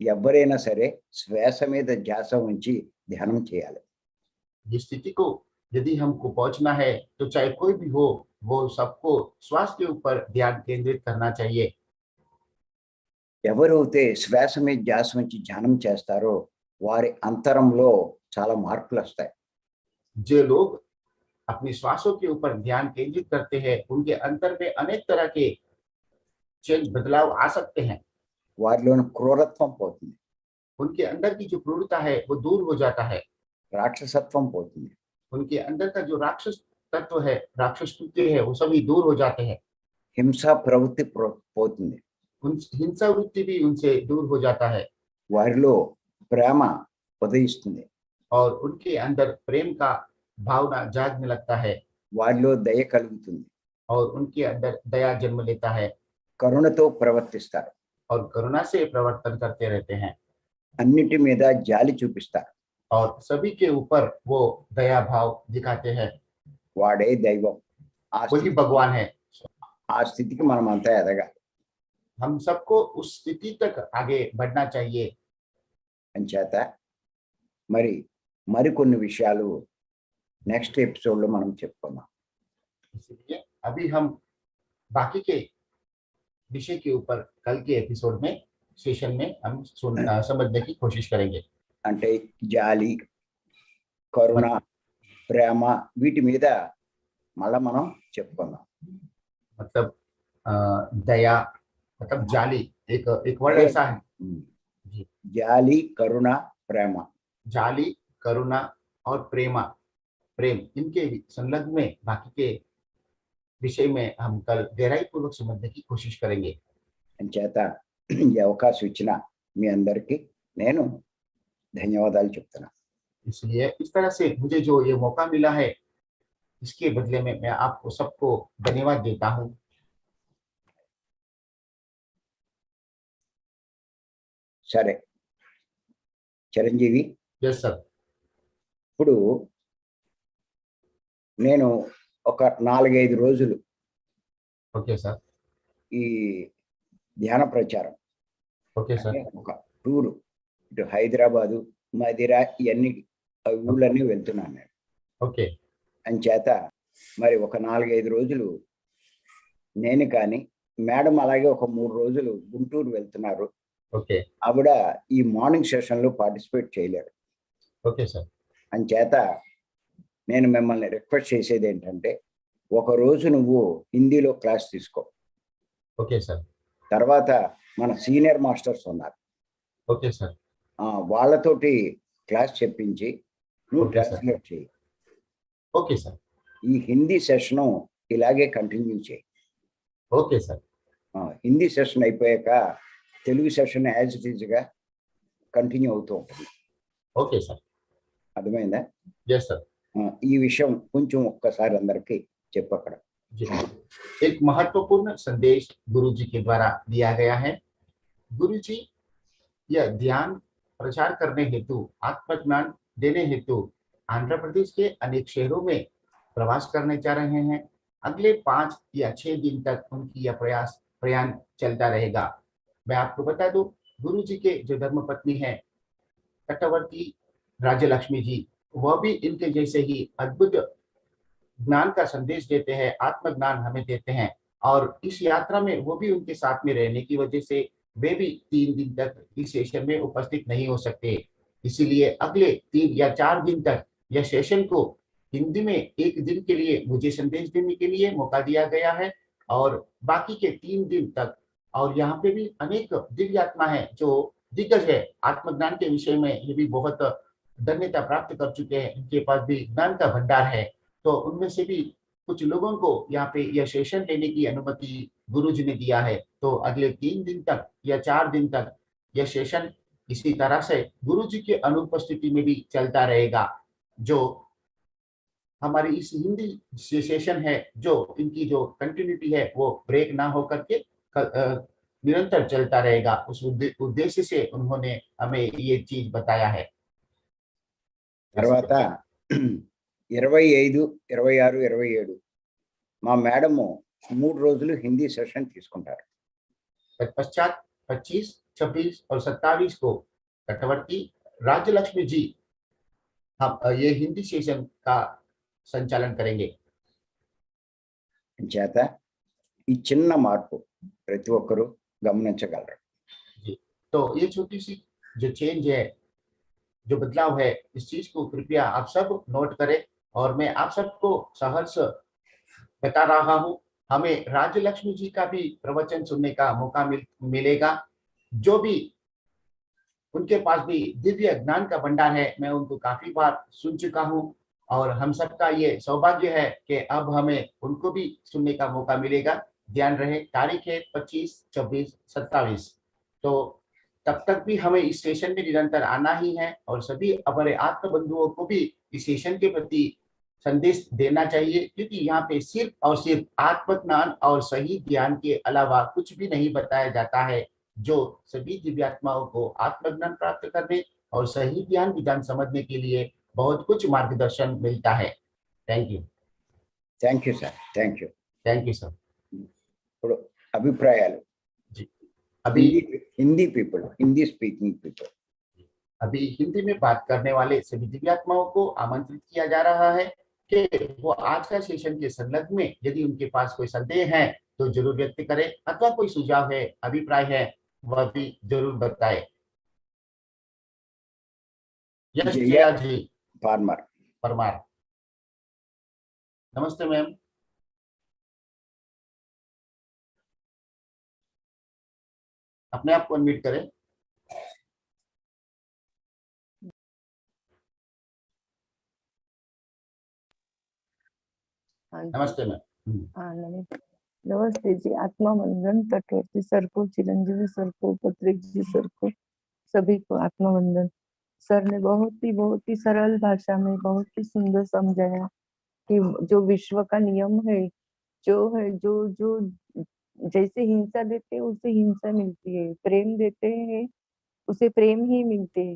ఎవరైనా సరే శ్వాస మీద ధ్యాస ఉంచి ధ్యానం చేయాలి. इस स्थिति को यदि हमको पहुंचना है, तो चाहे कोई भी हो, वो सबको श्वास के ऊपर ध्यान केंद्रित करना चाहिए। ఎవరైతే శ్వాస మీద ధ్యాస ఉంచి ధ్యానం చేస్తారో వారి అంతరంలో చాలా మార్పులు వస్తాయి. जो लोग अपनी श्वासों के ऊपर ध्यान केंद्रित करते हैं, उनके अंतर में अनेक तरह के चेंज बदलाव आ सकते हैं। వారిలోని క్రూరత్వం పోతుంది, उनके अंदर की जो क्रूरता है वो दूर हो जाता है। రాక్షసత్వం పోతుంది. उनके अंदर का जो राक्षस तत्व है, राक्षस कृत्य है, वो सभी दूर हो जाते हैं। హింసా ప్రవృత్తి పోతుంది. उन हिंसा वृत्ति भी उनसे दूर हो जाता है వారిలో ప్రేమ ఉదయిస్తుంది. और उनके अंदर प्रेम का भावना जागने लगता है వారిలో దయ కలుగుతుంది. और उनके अंदर दया जन्म लेता है కరుణతో ప్రవర్తిస్తారు. और करुणा से प्रवर्तन करते रहते हैं అన్నిటి మీద జాలి చూపిస్తారు. और सभी के ऊपर वो दया भाव दिखाते हैं। వాడే దైవం. वही भगवान है। ఆ స్థితికి మనం అంతా ఎదగాలి. हम सबको उस स्थिति तक आगे बढ़ना चाहिए। అంచేత మరి మరికొన్ని విషయాలు నెక్స్ట్ ఎపిసోడ్ లో మనం చెప్పుకుందాం. इसलिए अभी हम बाकी के विषय के ऊपर कल के एपिसोड में सेशन में हम समझने की कोशिश करेंगे। అంటే జాలి, కరుణ, ప్రేమ వీటి మీద మళ్ళా మనం చెప్పుకుందాం. मतलब दया, मतलब जाली एक वर्ड ऐसा है। जी, జాలి, కరుణ, ప్రేమ. जाली, करुणा और प्रेमा, प्रेम, इनके संलग्न में बाकी के विषय में हम कल गहराई पूर्वक समझने की कोशिश करेंगे। అంచేత ఈ అవకాశం ఇచ్చిన మీ అందరికీ నేను ధన్యవాదాలు చెప్తున్నా. इसलिए इस तरह से मुझे जो ये मौका मिला है, इसके बदले में मैं आपको सबको धन्यवाद देता हूँ। సరే చిరంజీవి, यस सर। ఇప్పుడు నేను ఒక 4-5 రోజులు ओके सर। ఈ ధ్యాన ప్రచారం ओके सर। ఒక టూరు ఇటు హైదరాబాదు, మదిర ఇవన్నీ ఊళ్ళన్నీ వెళ్తున్నాను నేను. ओके అంచేత మరి ఒక 4-5 రోజులు నేను కానీ, మేడం అలాగే ఒక 3 రోజులు గుంటూరు వెళ్తున్నారు. ओके ఆవిడ ఈ మార్నింగ్ సెషన్ లో పార్టిసిపేట్ చేయలేరు. Okay sir. అంచేత నేను మిమ్మల్ని రిక్వెస్ట్ చేసేది ఏంటంటే, ఒక రోజు నువ్వు హిందీలో క్లాస్ తీసుకో. Okay sir. తర్వాత మన సీనియర్ మాస్టర్స్ ఉన్నారు, ओके सर। వాళ్ళతోటి క్లాస్ చెప్పించి నువ్వు Okay, sir. ట్రాన్స్లేట్ చేయి. Okay sir. ఈ హిందీ సెషన్ ఇలాగే కంటిన్యూ చేయి. Okay sir. హిందీ సెషన్ అయిపోయాక Telugu session as it is గా కంటిన్యూ అవుతూ ఉంటుంది. Okay sir. అర్థమైందా? Yes sir. ఈ విషయం కొంచెం ఒక్కసారి అందరికీ చెప్పక్కడ. जी, एक महत्वपूर्ण संदेश गुरु जी के द्वारा दिया गया है। गुरु जी यह ध्यान प्रचार करने हेतु, आत्मज्ञान देने हेतु आंध्र प्रदेश के अनेक शहरों में प्रवास करने जा रहे हैं। अगले 5 या 6 दिन तक उनकी यह प्रयाण चलता रहेगा। मैं आपको बता दूं, गुरु जी के जो धर्मपत्नी है तटवर्ती राज्यलक्ष्मी जी, वह भी इनके जैसे ही अद्भुत ज्ञान का संदेश देते हैं, आत्मज्ञान हमें देते हैं। और इस यात्रा में वो भी उनके साथ में रहने की वजह से वे भी 3 दिन तक इस सेशन में उपस्थित नहीं हो सकते। इसीलिए अगले 3 या 4 दिन तक यह सेशन को हिंदी में 1 दिन के लिए मुझे संदेश देने के लिए मौका दिया गया है और बाकी के 3 दिन तक। और यहाँ पे भी अनेक दिव्य आत्मा है जो दिग्गज है आत्मज्ञान के विषय में, ये भी बहुत धन्यता प्राप्त कर चुके हैं, इनके पास भी ज्ञान का भंडार है। तो उनमें से भी कुछ लोगों को यहाँ पे यह सेशन लेने की अनुमति गुरुजी ने दिया है। तो अगले 3 दिन तक या 4 दिन तक यह सेशन इसी तरह से गुरुजी की अनुपस्थिति में भी चलता रहेगा। जो हमारी इस हिंदी सेशन है, जो इनकी जो कंटिन्यूटी है वो ब्रेक ना हो करके निरंतर चलता रहेगा। उस उद्देश्य से उन्होंने हमें ये चीज बताया है। తర్వాత 25, 26, 27 మా మేడము 3 రోజులు హిందీ సెషన్ తీసుకుంటారు. तत्पश्चात 25, 26 और 27 को तटवर्ती राज्यलक्ष्मी जी हम ये हिंदी सेशन का संचालन करेंगे। చేత ఈ చిన్న మార్పు ప్రతి ఒక్కరూ గమనించగలరు. जी, तो ये छोटी सी जो चेंज है, जो बदलाव है, इस चीज को कृपया आप सब नोट करें। और मैं आप सबको सहर्ष बता रहा हूँ, हमें राज्य लक्ष्मी जी का भी प्रवचन सुनने का मौका मिलेगा। जो भी उनके पास भी दिव्य ज्ञान का भंडार है। मैं उनको काफी बार सुन चुका हूँ और हम सबका ये सौभाग्य है कि अब हमें उनको भी सुनने का मौका मिलेगा। ध्यान रहे तारीख है 25, 24, 27। तो तब तक भी हमें इस स्टेशन में निरंतर आना ही है और सभी हमारे आत्म बंधुओं को भी इस स्टेशन के प्रति संदेश देना चाहिए, क्योंकि यहाँ पे सिर्फ और सिर्फ आत्मज्ञान और सही ज्ञान के अलावा कुछ भी नहीं बताया जाता है, जो सभी दिव्यात्माओं को आत्मज्ञान प्राप्त करने और सही ज्ञान विधान समझने के लिए बहुत कुछ मार्गदर्शन मिलता है। Thank you. Thank you sir, thank you. Thank you sir. ఇప్పుడు అభిప్రాయాలు जी अभी Hindi people, Hindi speaking people. अभी हिंदी में बात करने वाले सभी दिव्यात्माओं को आमंत्रित किया जा रहा है कि वो आज का सेशन के संदर्भ में यदि उनके पास कोई संदेह है तो जरूर व्यक्त करें, अथवा कोई सुझाव है, अभिप्राय है, वह भी जरूर बताएं। यश जया जया जी फार्मर. परमार, नमस्ते मैम। अपने आप को अनम्यूट करें। नमस्ते मैम। हाँ नमस्ते जी। आत्मा वंदन तटवर्ती सर को, चिरंजीवी सर को, पत्रिक जी सर को, सभी को आत्मा वंदन। सर ने बहुत ही सरल भाषा में बहुत ही सुंदर समझाया कि जो विश्व का नियम है, जो जैसे हिंसा देते हैं उसे हिंसा मिलती है, प्रेम देते हैं उसे प्रेम ही मिलते है।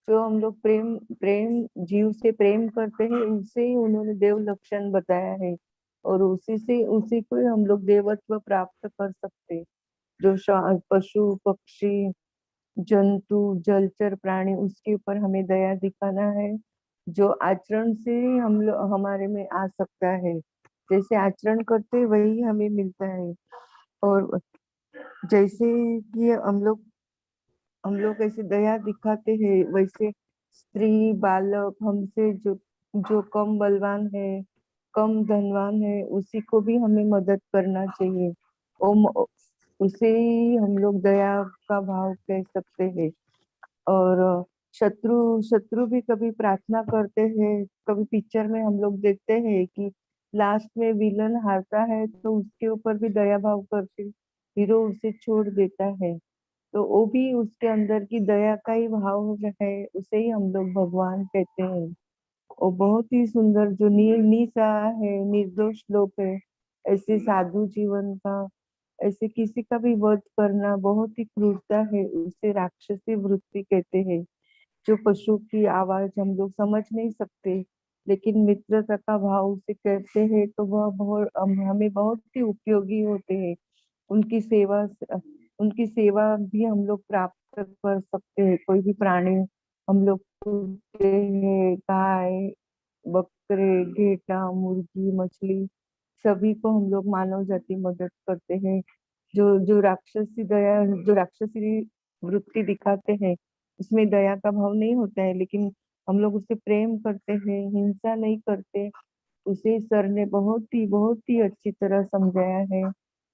जो हम लोग प्रेम जीव से प्रेम करते हैं उसे उन्होंने देव लक्षण बताया है, और उसी को हम लोग देवत्व प्राप्त कर सकते। जो पशु पक्षी जंतु जलचर प्राणी, उसके ऊपर हमें दया दिखाना है, जो आचरण से हम लोग हमारे में आ सकता है। जैसे आचरण करते वही हमें मिलता है। और जैसे कि हम लोग ऐसे दया दिखाते हैं, वैसे स्त्री बालक हमसे जो कम बलवान है, कम धनवान है, उसी को भी हमें मदद करना चाहिए। उसे ही हम लोग दया का भाव कह सकते हैं। और शत्रु भी कभी प्रार्थना करते हैं। कभी पिक्चर में हम लोग देखते हैं कि लास्ट में विलन हारता है तो उसके ऊपर भी दया भाव करके हीरो उसे छोड़ देता है, तो वो भी उसके अंदर की दया का ही भाव है, उसे ही हम लोग भगवान कहते हैं। और बहुत ही सुंदर जो निसहाय है, निर्दोष लोग है, ऐसे साधु जीवन का, ऐसे किसी का भी वध करना बहुत ही क्रूरता है, उसे राक्षसी वृत्ति कहते हैं। जो पशु की आवाज हम लोग समझ नहीं सकते, लेकिन मित्रता का भाव उसे कहते हैं, तो वह हमें बहुत ही उपयोगी होते हैं। उनकी सेवा भी हम लोग प्राप्त कर सकते हैं। कोई भी प्राणी हम लोग कुत्ते हैं, गाय बकरे घेटा मुर्गी मछली, सभी को हम लोग मानव जाति मदद करते हैं। जो राक्षसी वृत्ति दिखाते हैं उसमें दया का भाव नहीं होता है, लेकिन हम लोग उसे प्रेम करते हैं, हिंसा नहीं करते। उसे सर ने बहुत ही अच्छी तरह समझाया है।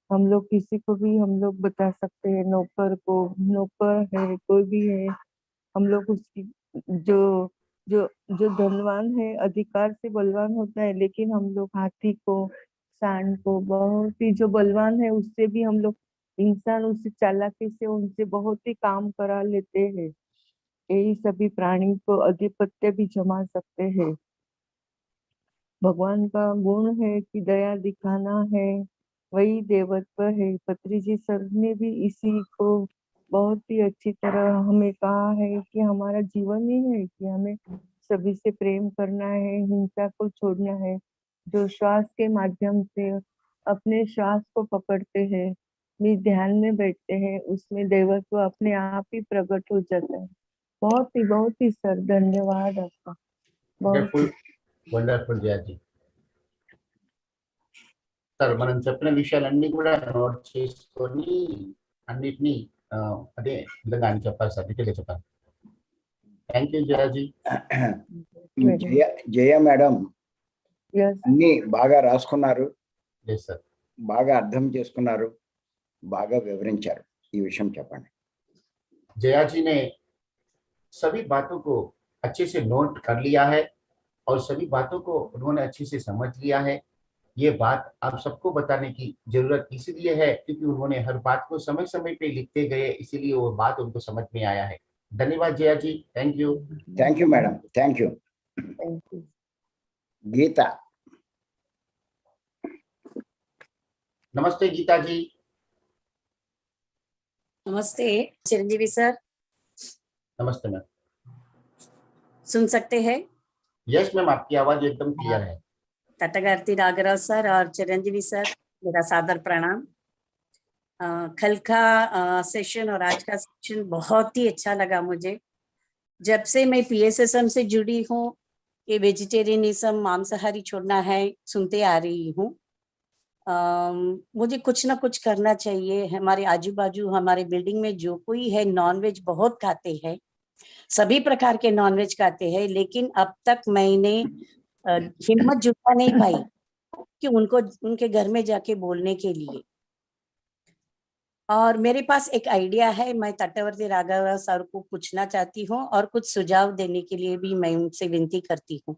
हम लोग किसी को भी हम लोग बता सकते हैं, नौकर है कोई भी है, हम लोग उसकी जो जो जो धनवान है अधिकार से बलवान होता है, लेकिन हम लोग हाथी को सांड को बहुत ही जो बलवान है उससे भी हम लोग इंसान उससे चालाकी से उनसे बहुत ही काम करा लेते हैं। यही सभी प्राणी को आधिपत्य भी जमा सकते हैं। भगवान का गुण है कि दया दिखाना है, वही देवत्व है। पत्री जी सर ने भी इसी को बहुत ही अच्छी तरह हमें कहा है कि हमारा जीवन ही है कि हमें सभी से प्रेम करना है, हिंसा को छोड़ना है। जो श्वास के माध्यम से अपने श्वास को पकड़ते हैं, ध्यान में बैठते हैं, उसमें देवत्व अपने आप ही प्रकट हो जाता है। बहुत ही सर धन्यवाद आपका। వండర్ఫుల్ వండర్ఫుల్ జయాజీ సార్, మనం చెప్పిన విషయాలన్నీ కూడా నోట్ చేసుకొని అన్నిటినీ అదే విధంగా అని చెప్పాలి సార్, డీటెయిల్గా చెప్పాలి. Thank you Jayaji. Jaya madam Yes. అన్ని బాగా రాసుకున్నారు, ఎస్ సార్. బాగా అర్థం చేసుకున్నారు, బాగా వివరించారు. ఈ విషయం చెప్పండి. जया जी ने सभी बातों को अच्छे से नोट कर लिया है और सभी बातों को उन्होंने अच्छे से समझ लिया है। ये बात आप सबको बताने की जरूरत इसलिए है क्योंकि उन्होंने हर बात को समय समय पे लिखते गए, इसीलिए वो बात उनको समझ में आया है। धन्यवाद Jaya ji, thank you. Thank you madam, thank you. Thank you. Geetha. नमस्ते गीता जी। नमस्ते चिरंजीवी सर, नमस्ते मैम। सुन सकते हैं? यस मैम, आपकी आवाज एकदम क्लियर है। तटगार्ती राघराव सर और चिरंजीवी सर, मेरा सादर प्रणाम। कल का सेशन और आज का सेशन बहुत ही अच्छा लगा मुझे। जब से मैं PSSM से जुड़ी हूँ, ये वेजिटेरियनिज्म, मांसाहारी छोड़ना है, सुनते आ रही हूँ। मुझे कुछ ना कुछ करना चाहिए। हमारे आजू बाजू हमारे बिल्डिंग में जो कोई है नॉनवेज बहुत खाते हैं, सभी प्रकार के नॉनवेज खाते हैं, लेकिन अब तक मैंने हिम्मत जुटा नहीं पाई कि उनको उनके घर में जाके बोलने के लिए। और मेरे पास एक आइडिया है, मैं तटवर्ती राघव सर को पूछना चाहती हूँ और कुछ सुझाव देने के लिए भी मैं उनसे विनती करती हूँ।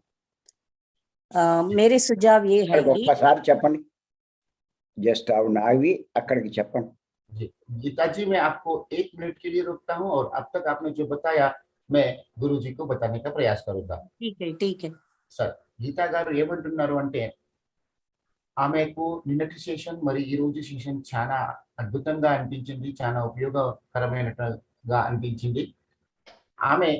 मेरे सुझाव ये है कि ఒక్కసారి చెప్పండి, జస్ట్ ఆవిడ ఆగి అక్కడికి చెప్పండి. जी गीता जी, मैं आपको 1 मिनट के लिए रोकता हूँ और अब तक आपने जो बताया मैं गुरु जी को बताने का प्रयास करूंगा। ठीक है సార్, గీతా గారు ఏమంటున్నారు అంటే, ఆమెకు నిన్నటి సెషన్ మరి ఈ రోజు సెషన్ చాలా అద్భుతంగా అనిపించింది, చాలా ఉపయోగకరమైనట్టుగా అనిపించింది. ఆమె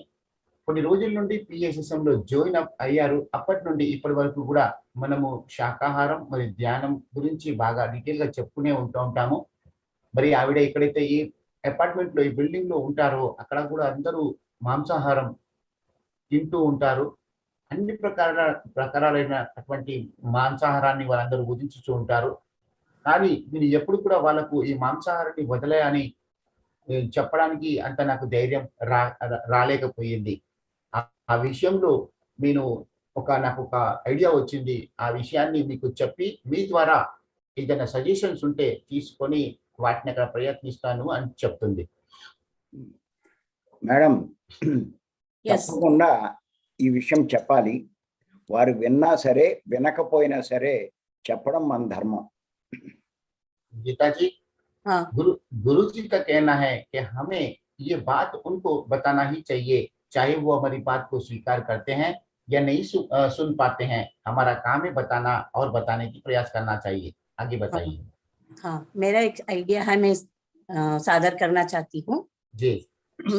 కొన్ని రోజుల నుండి PSSM లో జాయిన్ అయ్యారు. అప్పటి నుండి ఇప్పటి వరకు కూడా మనము శాకాహారం మరి ధ్యానం గురించి బాగా డీటెయిల్ గా చెప్పుకునే ఉంటాము. మరి ఆవిడ ఎక్కడైతే ఈ అపార్ట్మెంట్ లో ఈ బిల్డింగ్ లో ఉంటారో అక్కడ కూడా అందరూ మాంసాహారం తింటూ ఉంటారు. అన్ని ప్రకారాలైనటువంటి మాంసాహారాన్ని వాళ్ళందరూ భుజించుతూ ఉంటారు. కానీ నేను ఎప్పుడు కూడా వాళ్ళకు ఈ మాంసాహారాన్ని వదిలేయని చెప్పడానికి అంత నాకు ధైర్యం రాలేకపోయింది. ఆ విషయంలో నేను నాకు ఒక ఐడియా వచ్చింది. ఆ విషయాన్ని మీకు చెప్పి మీ ద్వారా ఏదైనా సజెషన్స్ ఉంటే తీసుకొని వాటిని అక్కడ ప్రయత్నిస్తాను అని చెప్తుంది. Madam, Yes. తప్పకుండా ఈ విషయం చెప్పాలి. వారు విన్నా సరే వినకపోయినా సరే చెప్పడం మన ధర్మం. गीता जी, हाँ गुरु जी का कहना है कि हमें ये बात उनको बताना ही चाहिए, चाहे वो हमारी बात को स्वीकार करते हैं या नहीं सुन पाते हैं। हमारा काम है बताना और बताने की प्रयास करना चाहिए। आगे बताइए। हाँ, मेरा एक आइडिया है, मैं सादर करना चाहती हूँ। जी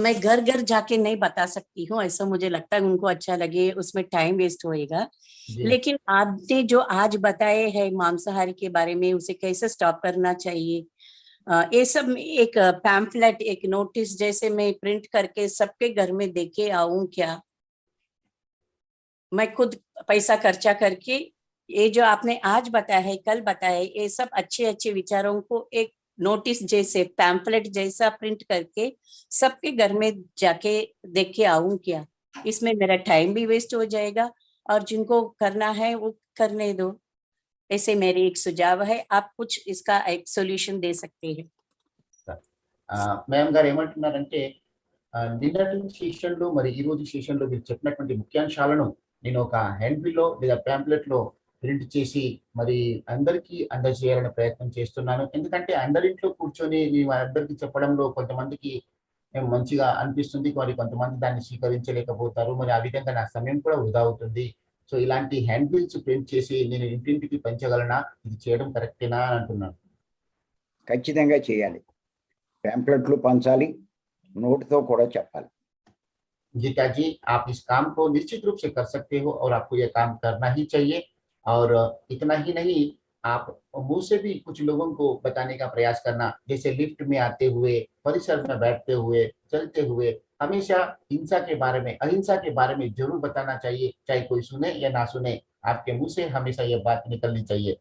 मैं घर घर जाके नहीं बता सकती हूँ, ऐसा मुझे लगता है उनको अच्छा लगे, उसमें टाइम वेस्ट होएगा। जी लेकिन आपने जो आज बताए हैं मांसाहारी के बारे में, उसे कैसे स्टॉप करना चाहिए, ये सब एक पैम्फलेट, एक नोटिस जैसे मैं प्रिंट करके सबके घर में देके आऊं क्या? मैं खुद पैसा खर्चा करके ये जो आपने आज बताया है, कल बताया है, ये सब अच्छे अच्छे विचारों को एक नोटिस जैसे पैम्फलेट जैसा प्रिंट करके सबके घर में जाके देख के आऊं क्या? इसमें मेरा टाइम भी वेस्ट हो जाएगा और जिनको करना है वो करने दो। ऐसे मेरी एक सुझाव है, आप कुछ इसका एक सॉल्यूशन दे सकते हैं। మేడం గారు ఏమంటున్నారంటే, నిన్నటి సెషన్లో మరి ఈ రోజు సెషన్లో మీరు చెప్పినటువంటి ముఖ్యాంశాలను నేను ఒక హ్యాండ్ బిల్లో లేదా ప్యాంప్లెట్ లో ప్రింట్ చేసి మరి అందరికీ అందజేయాలని ప్రయత్నం చేస్తున్నాను. ఎందుకంటే అందరింట్లో కూర్చొని మేము అందరికీ చెప్పడంలో కొంతమందికి మంచిగా అనిపిస్తుంది, మరి కొంతమంది దాన్ని స్వీకరించలేకపోతారు. మరి ఆ విధంగా నా సమయం కూడా వృధా అవుతుంది. సో ఇలాంటి హ్యాండ్ బిల్స్ ప్రింట్ చేసి నేను ఇంటింటికి పంచగలనా? ఇది చేయడం కరెక్టేనా అని అంటున్నాను. ఖచ్చితంగా చేయాలి. ప్యాంప్లెట్లు పంచాలి, నోటితో కూడా చెప్పాలి. गीता जी, आप इस काम को निश्चित रूप से कर सकते हो और आपको यह काम करना ही चाहिए। और इतना ही नहीं, आप मुंह से भी कुछ लोगों को बताने का प्रयास करना, जैसे लिफ्ट में आते हुए, परिसर में बैठते हुए, चलते हुए, हमेशा हिंसा के बारे में, अहिंसा के बारे में जरूर बताना चाहिए, चाहे कोई सुने या ना सुने। आपके मुंह से हमेशा यह बात निकलनी चाहिए।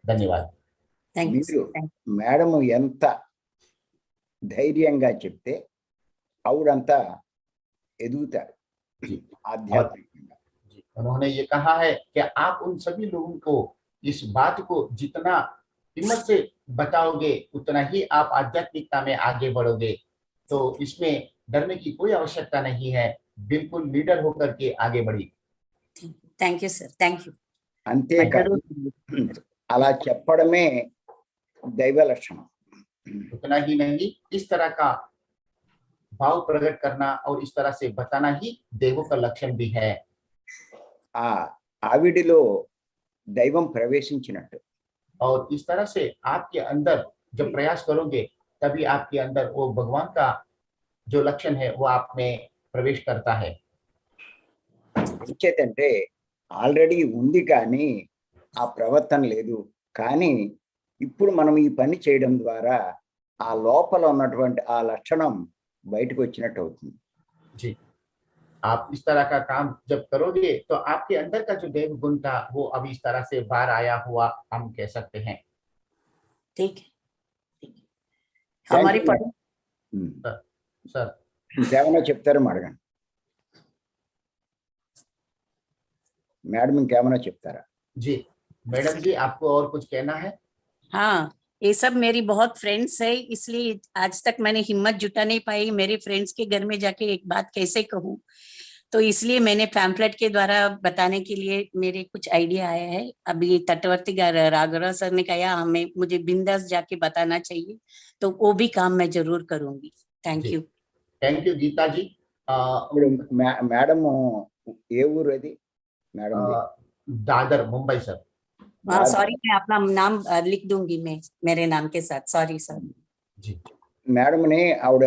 धन्यवाद। Thank you. మీరు మేడం ఎంత ధైర్యంగా చెప్తే ఆవిడంతా ఎదుగుతారు ఆధ్యాత్మికంగా. उन्होंने ये कहा है कि आप उन सभी लोगों को इस बात को जितना हिम्मत से बताओगे उतना ही आप आध्यात्मिकता में आगे बढ़ोगे। तो इसमें डरने की कोई आवश्यकता नहीं है। बिल्कुल लीडर होकर के आगे बढ़ी। Thank you sir, thank you. అంతేకాదు అలా చెప్పడమే దైవ లక్షణం. उतना ही नहीं, इस तरह का भाव प्रकट करना और इस तरह से बताना ही देवों का लक्षण भी है। ఆ ఆవిడిలో దైవం ప్రవేశించినట్టు. और इस तरह से आपके अंदर जब प्रयास करोगे तभी आपके अंदर वो भगवान का जो लक्षण है वो आप में प्रवेश करता है। ఇచ్చేదంటే ఆల్రెడీ ఉంది కానీ ఆ ప్రవర్తన లేదు. కానీ ఇప్పుడు మనం ఈ పని చేయడం ద్వారా ఆ లోపల ఉన్నటువంటి ఆ లక్షణం బయటకు వచ్చినట్టు అవుతుంది. जी, आप इस तरह का काम जब करोगे तो आपके अंदर का जो देव गुण था वो अब इस तरह से बाहर आया हुआ हम कह सकते हैं। ठीक है, ठीक है। Thank हमारी you, पढ़- ఉమ్. सर ఇంకేమైనా చెప్తారో అడగండి. మేడం ఇంకేమైనా చెప్తారా? जी, मैडम जी आपको और कुछ कहना है? हाँ, ये सब मेरी बहुत फ्रेंड्स है, इसलिए आज तक मैंने हिम्मत जुटा नहीं पाई मेरे फ्रेंड्स के घर में जाके एक बात कैसे कहूँ, तो इसलिए मैंने पैम्फलेट के द्वारा बताने के लिए मेरे कुछ आइडिया आया है। अभी तटवर्ती राघवराव सर ने कहा मुझे बिंदास जाके बताना चाहिए, तो वो भी काम मैं जरूर करूंगी। Thank ji. You. Thank you Geeta ji. ఇప్పుడు మేడం ఏ ఊరు అది? Madam Dadar Mumbai sir. हाँ सॉरी, मैं अपना नाम लिख दूंगी मैं मेरे नाम के साथ, सॉरी सर। जी, మేడంని ఆవిడ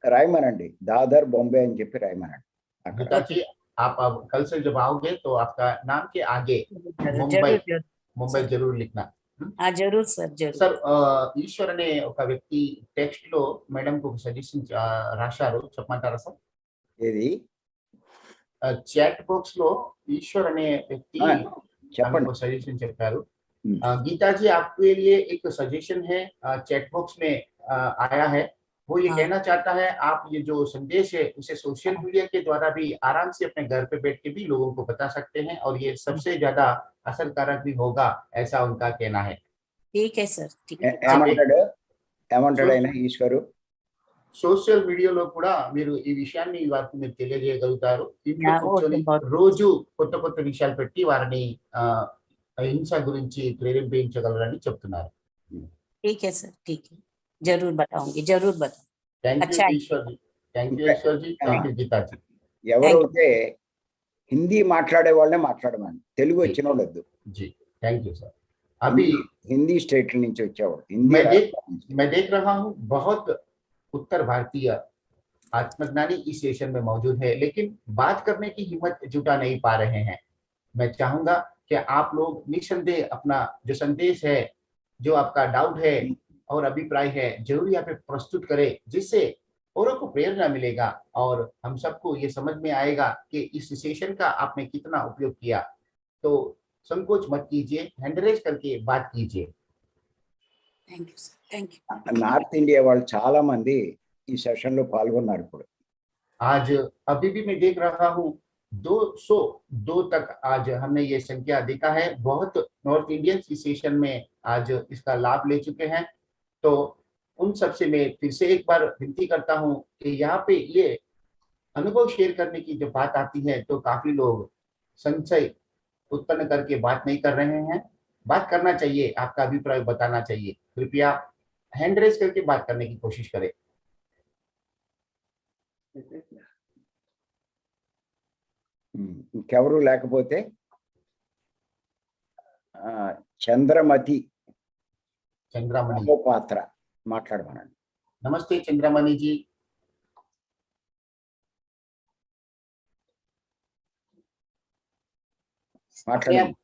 రాయమనండి, దాదర్ బొంబే అని చెప్పి రాయమనండి. అక్కడ गीता जी आप अब कल से जब आओगे तो आपका नाम के आगे जरूर मुंबई जरूर मुंबई जरूर लिखना। हाँ जरूर सर, जरूर। సార్ ఈశ్వర్ అనే ఒక వ్యక్తి టెక్స్ట్ లో మేడం కు సజెషన్ రాశారు, చెప్పమంటారా సార్? ఏది చాట్ బాక్స్ లో ఈశ్వర్ అనే వ్యక్తి చెప్పండి. हमको सजेशन చెప్పారు। हम्म। गीता जी आपके लिए एक सजेशन है, चैट बॉक्स में आया है। वो ये हाँ। कहना चाहता है आप ये जो संदेश है उसे सोशल मीडिया के द्वारा भी आराम से अपने घर पे बैठ के भी लोगों को बता सकते हैं और ये सबसे ज्यादा असरकारक भी होगा, ऐसा उनका कहना है। ठीक है सर, ठीक है। ఏమంటాడు ఏమంటాడు ఆయన ఈశ్వరు? సోషల్ మీడియాలో కూడా మీరు ఈ విషయాన్ని ఈ వారికి మీరు తెలియజేయగలుగుతారు. ఇంట్లో యా, కూర్చొని ఓకే, బాగుంది. రోజు కొత్త కొత్త విషయాలు పెట్టి వారిని హింస గురించి ప్రేరేపించగలరని చెప్తున్నారు। ठीक है सर, ठीक है, जरूर बताऊंगी, जरूर बताऊंगी। థ్యాంక్ యూ अच्छा है। Ishwar ji, thank you Ishwar ji, thank you Geeta ji. ఎవరైతే హిందీ మాట్లాడే వాళ్ళే మాట్లాడమని, తెలుగు వచ్చిన వాళ్ళు వద్దు. जी, थैंक यू सर। अभी హిందీ స్టేట్ నుంచి వచ్చేవాడు, హిందీ मैं देख रहा हूँ बहुत उत्तर भारतीय आत्मज्ञानी इस सेशन में मौजूद है, लेकिन बात करने की हिम्मत जुटा नहीं पा रहे हैं। मैं चाहूंगा कि आप लोग निस्संदेह अपना जो संदेश है, जो आपका डाउट है और अभिप्राय है, जरूर यहाँ पे प्रस्तुत करें, जिससे औरों को प्रेरणा मिलेगा और हम सबको ये समझ में आएगा कि इस सेशन का आपने कितना उपयोग किया। तो संकोच मत कीजिए, हैंड रेज करके बात कीजिए। Thank you sir, thank you. North India వాళ్ళు చాలా మంది ఈ సెషన్ లో పాల్గొన్నారు. ఇప్పుడు आज अभी भी मैं देख रहा हूँ 202 तक आज हमने ये संख्या देखा है। बहुत नॉर्थ इंडियंस इस सेशन में आज इसका लाभ ले चुके हैं। तो उन सबसे मैं फिर से एक बार विनती करता हूँ कि यहाँ पे ये अनुभव शेयर करने की जब बात आती है तो काफी लोग संशय उत्पन्न करके बात नहीं कर रहे हैं। बात करना चाहिए, आपका अभिप्राय बताना चाहिए। कृपया हैंड रेज करके बात करने की कोशिश करें। ఇంకెవరు లేకపోతే చంద్రమతి चंद्रामणि, పాత్ర మాట్లాడమనండి. नमस्ते चंद्रामणि जी। మాట్లాడండి.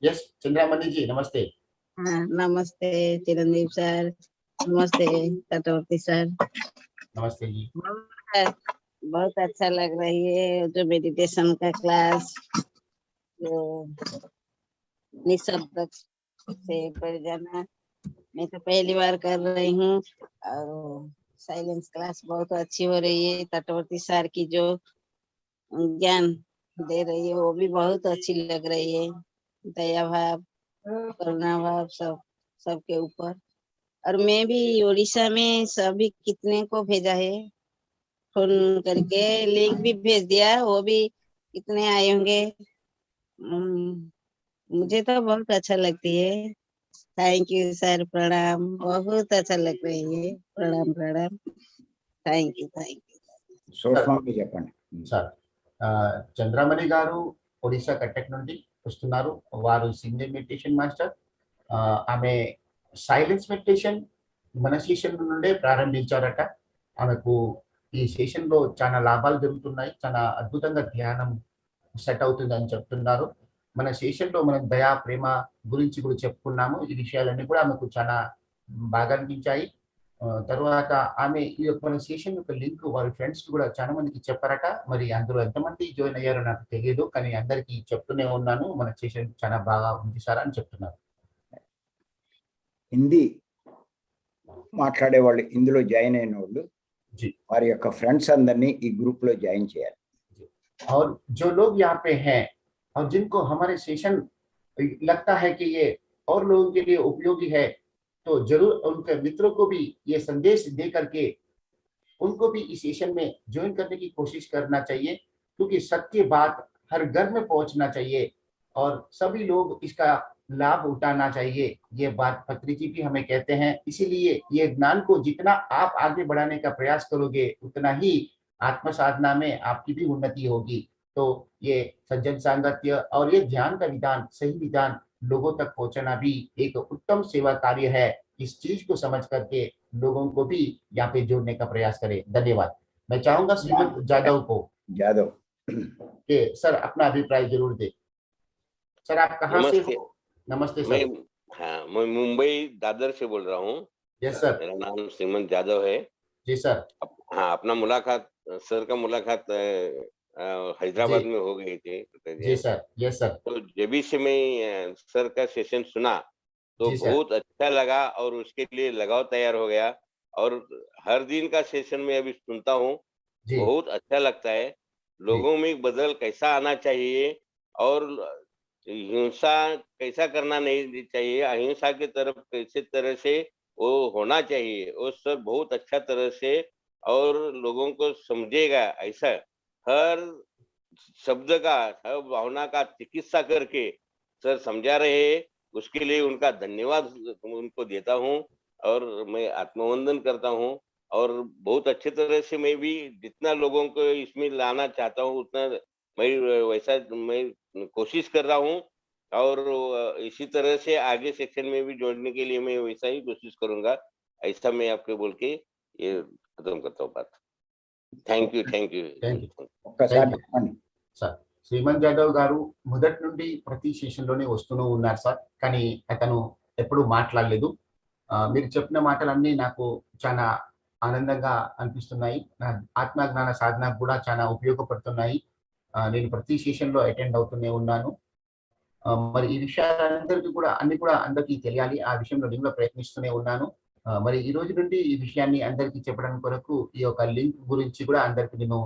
यस चंद्रामणि जी, नमस्ते। हाँ, नमस्ते चिरंजीव सर, नमस्ते तटवर्ती सर। नमस्ते जी। बहुत अच्छा लग रही है जो मेडिटेशन का क्लास, जो निशब्द से पढ़ जाना, मैं तो पहली बार कर रही हूँ और साइलेंस क्लास बहुत अच्छी हो रही है। तटवर्ती सर की जो ज्ञान दे रही है वो भी बहुत अच्छी लग रही है। दया भाव, करुणा भाव सबके ऊपर। और मैं भी उड़ीसा में सभी कितने को भेजा है फोन करके लिंक भी भेज दिया, वो भी कितने आए होंगे। मुझे तो बहुत अच्छा लगती है। थैंक यू सर, प्रणाम, बहुत अच्छा लग रही है। प्रणाम प्रणाम, थैंक यू थैंक यू। సూక్ష్మంగా చెప్పండి. సార్ చంద్రమణి గారు ఒడిశా కట్టక్ నుండి వస్తున్నారు. వారు సింగిల్ మెడిటేషన్ మాస్టర్. ఆమె సైలెన్స్ మెడిటేషన్ మన సెషన్ నుండే ప్రారంభించారట. ఆమెకు ఈ సెషన్ లో చాలా లాభాలు జరుగుతున్నాయి, చాలా అద్భుతంగా ధ్యానం సెట్ అవుతుంది అని చెప్తున్నారు. మన సెషన్ లో మనం దయా ప్రేమ గురించి కూడా చెప్పుకున్నాము. ఈ విషయాలన్నీ కూడా ఆమెకు చాలా బాగా అనిపించాయి. తర్వాత ఆమె ఈ యొక్క మన సెషన్ యొక్క లింక్ వారి ఫ్రెండ్స్ కూడా చాలా మందికి చెప్పారట. మరి అందులో ఎంతమంది జాయిన్ అయ్యారో నాకు తెలియదు, కానీ అందరికీ చెప్తూనే ఉన్నాను మన సెషన్ చాలా బాగా ఉంది సార్ అని చెప్తున్నారు. హిందీ మాట్లాడే వాళ్ళు ఇందులో జాయిన్ అయిన వాళ్ళు వారి యొక్క ఫ్రెండ్స్ అందరినీ ఈ గ్రూప్ లో జాయిన్ చేయాలి. और जो लोग यहाँ पे हैं और जिनको हमारे सेशन लगता है कि ये और लोगों के लिए उपयोगी है, तो जरूर उनके मित्रों को भी ये संदेश दे करके उनको भी इस सेशन में ज्वाइन करने की कोशिश करना चाहिए, क्योंकि सत्य बात हर घर में पहुंचना चाहिए और सभी लोग इसका लाभ उठाना चाहिए। ये बात पत्री जी भी हमें कहते हैं। इसीलिए ये ज्ञान को जितना आप आगे बढ़ाने का प्रयास करोगे, उतना ही आत्म साधना में आपकी भी उन्नति होगी। तो ये सज्जन सांगत्य और ये ध्यान का विधान, सही विधान लोगों तक पहुंचाना भी एक उत्तम सेवा कार्य है। इस चीज को समझ करके लोगों को भी यहाँ पे जोड़ने का प्रयास करें। धन्यवाद। मैं चाहूंगा श्रीमंत जादव को जादव कि सर अपना अभिप्राय जरूर दे। सर आप कहाँ से हो? नमस्ते सर। मैं मुंबई दादर से बोल रहा हूँ। Yes sir. मेरा नाम श्रीमंत जादव है। जी सर। अपना मुलाकात सर का मुलाकात हैदराबाद में हो गई थी। जी सर। Yes sir. तो जब भी से मैं सर का सेशन सुना तो बहुत अच्छा लगा और उसके लिए लगाव तैयार हो गया और हर दिन का सेशन में अभी सुनता हूँ, बहुत अच्छा लगता है। लोगों में बदल कैसा आना चाहिए और हिंसा कैसा करना नहीं चाहिए, अहिंसा की तरफ कैसे तरह से वो होना चाहिए, वो सब बहुत अच्छा तरह से और लोगों को समझेगा। ऐसा हर शब्द का, हर भावना का चिकित्सा करके सर समझा रहे, उसके लिए उनका धन्यवाद उनको देता हूँ और मैं आत्मवंदन करता हूँ। और बहुत अच्छे तरह से मैं भी जितना लोगों को इसमें लाना चाहता हूँ उतना मैं वैसा मैं कोशिश कर रहा हूँ और इसी तरह से आगे सेक्शन में भी जोड़ने के लिए मैं वैसा ही कोशिश करूंगा। ऐसा मैं आपको बोल के ये खत्म करता हूँ बात। Thank you thank you thank you sir. Srimanth Jadhav గారు మొదటి నుండి ప్రతి సెషన్ లోనే వస్తూనే ఉన్నారు సార్, కానీ అతను ఎప్పుడు మాట్లాడలేదు. మీరు చెప్పిన మాటలన్నీ నాకు చాలా ఆనందంగా అనిపిస్తున్నాయి. నా ఆత్మజ్ఞాన సాధనకు కూడా చాలా ఉపయోగపడుతున్నాయి. నేను ప్రతి సెషన్ లో అటెండ్ అవుతూనే ఉన్నాను. మరి ఈ విషయాలందరికీ కూడా అన్ని కూడా అందరికీ తెలియాలి, ఆ విషయంలో నేను కూడా ప్రయత్నిస్తూనే ఉన్నాను. మరి ఈ రోజు నుండి ఈ విషయాన్ని అందరికీ చెప్పడం కొరకు ఈ యొక్క లింక్ గురించి కూడా అందరికి నేను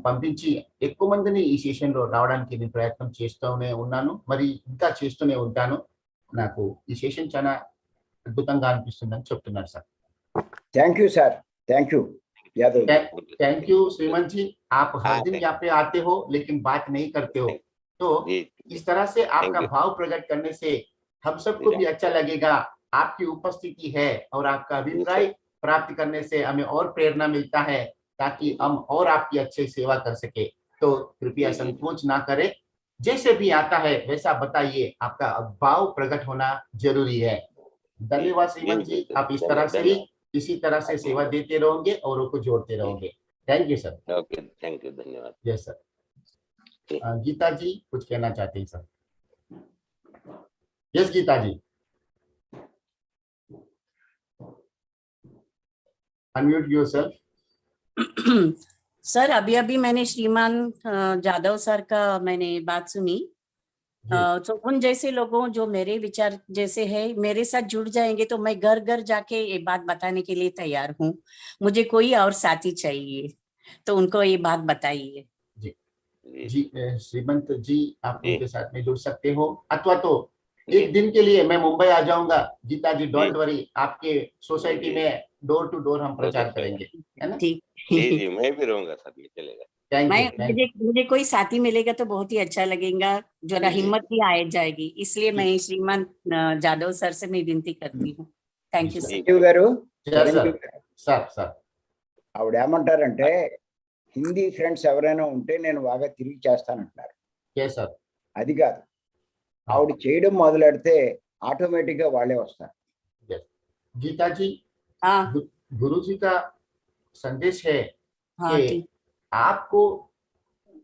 పంపించి ఎక్కువ మందిని ఈ సెషన్ లో రావడానికి నేను ప్రయత్నం చేస్తూనే ఉన్నాను, మరి ఇంకా చేస్తూనే ఉంటాను. నాకు ఈ సెషన్ చాలా అద్భుతంగా అనిపిస్తుందని చెప్తున్నారు sir. Thank you sir, thank you Yadav. Thank you Shrimant ji, आप हर दिन यहाँ पे आते हो लेकिन बात नहीं करते हो, तो इस तरह से आपका भाव प्रकट करने से हम सबको भी अच्छा लगेगा। आपकी उपस्थिति है और आपका अभिप्राय प्राप्त करने से हमें और प्रेरणा मिलता है ताकि हम और आपकी अच्छी सेवा कर सके। तो कृपया संकोच ना करें, जैसे भी आता है वैसा बताइए, आपका भाव प्रकट होना जरूरी है। धन्यवाद श्रीमंत जी, आप इस तरह से ही इसी तरह से सेवा देते रहोगे और को जोड़ते रहोगे। Thank you sir. Okay thank you, धन्यवाद। Yes sir. गीता जी कुछ कहना चाहते हैं sir? Yes Geeta ji, unmute yourself. Sir अभी अभी मैंने श्रीमान जादव सर का मैंने बात सुनी, तो उन जैसे लोगों जो मेरे विचार जैसे है मेरे साथ जुड़ जाएंगे तो मैं घर घर जाके ये बात बताने के लिए तैयार हूँ। मुझे कोई और साथी चाहिए, तो उनको ये बात बताइए। जी श्रीमंत जी, आप उनके साथ में जुड़ सकते हो, अथवा तो एक दिन के लिए मैं मुंबई आ जाऊंगा। गीता जी डोंट वरी, आपके सोसाइटी में डोर टू डोर हम प्रचार अच्छा करेंगे, है ना? ठीक जी मैं भी रहूंगा साथ में, चलेगा। थैंक मैं यू, थैंक यू। मुझे कोई साथी मिलेगा तो बहुत ही अच्छा लगेगा, जरा जी, जी। हिम्मत भी आ जाएगी, इसलिए मैं श्रीमान जादव सर से मैं विनती करती हूँ। Thank you sir. చిరంజీవి గారు, సార్ చిరంజీవి గారు, సార్ సార్ ఆవిడ ఏమంటారంటే హిందీ ఫ్రెండ్స్ ఎవరైనా ఉంటే నేను బాగా తిరిగి చేస్తానంటున్నారు. సార్ అది కాదు, ఆవిడ చేయడం మొదలెడితే ఆటోమేటిక్ గా వాళ్ళే వస్తారు. गीता जी, हाँ गुरु जी का संदेश है हाँ कि ठीक. आपको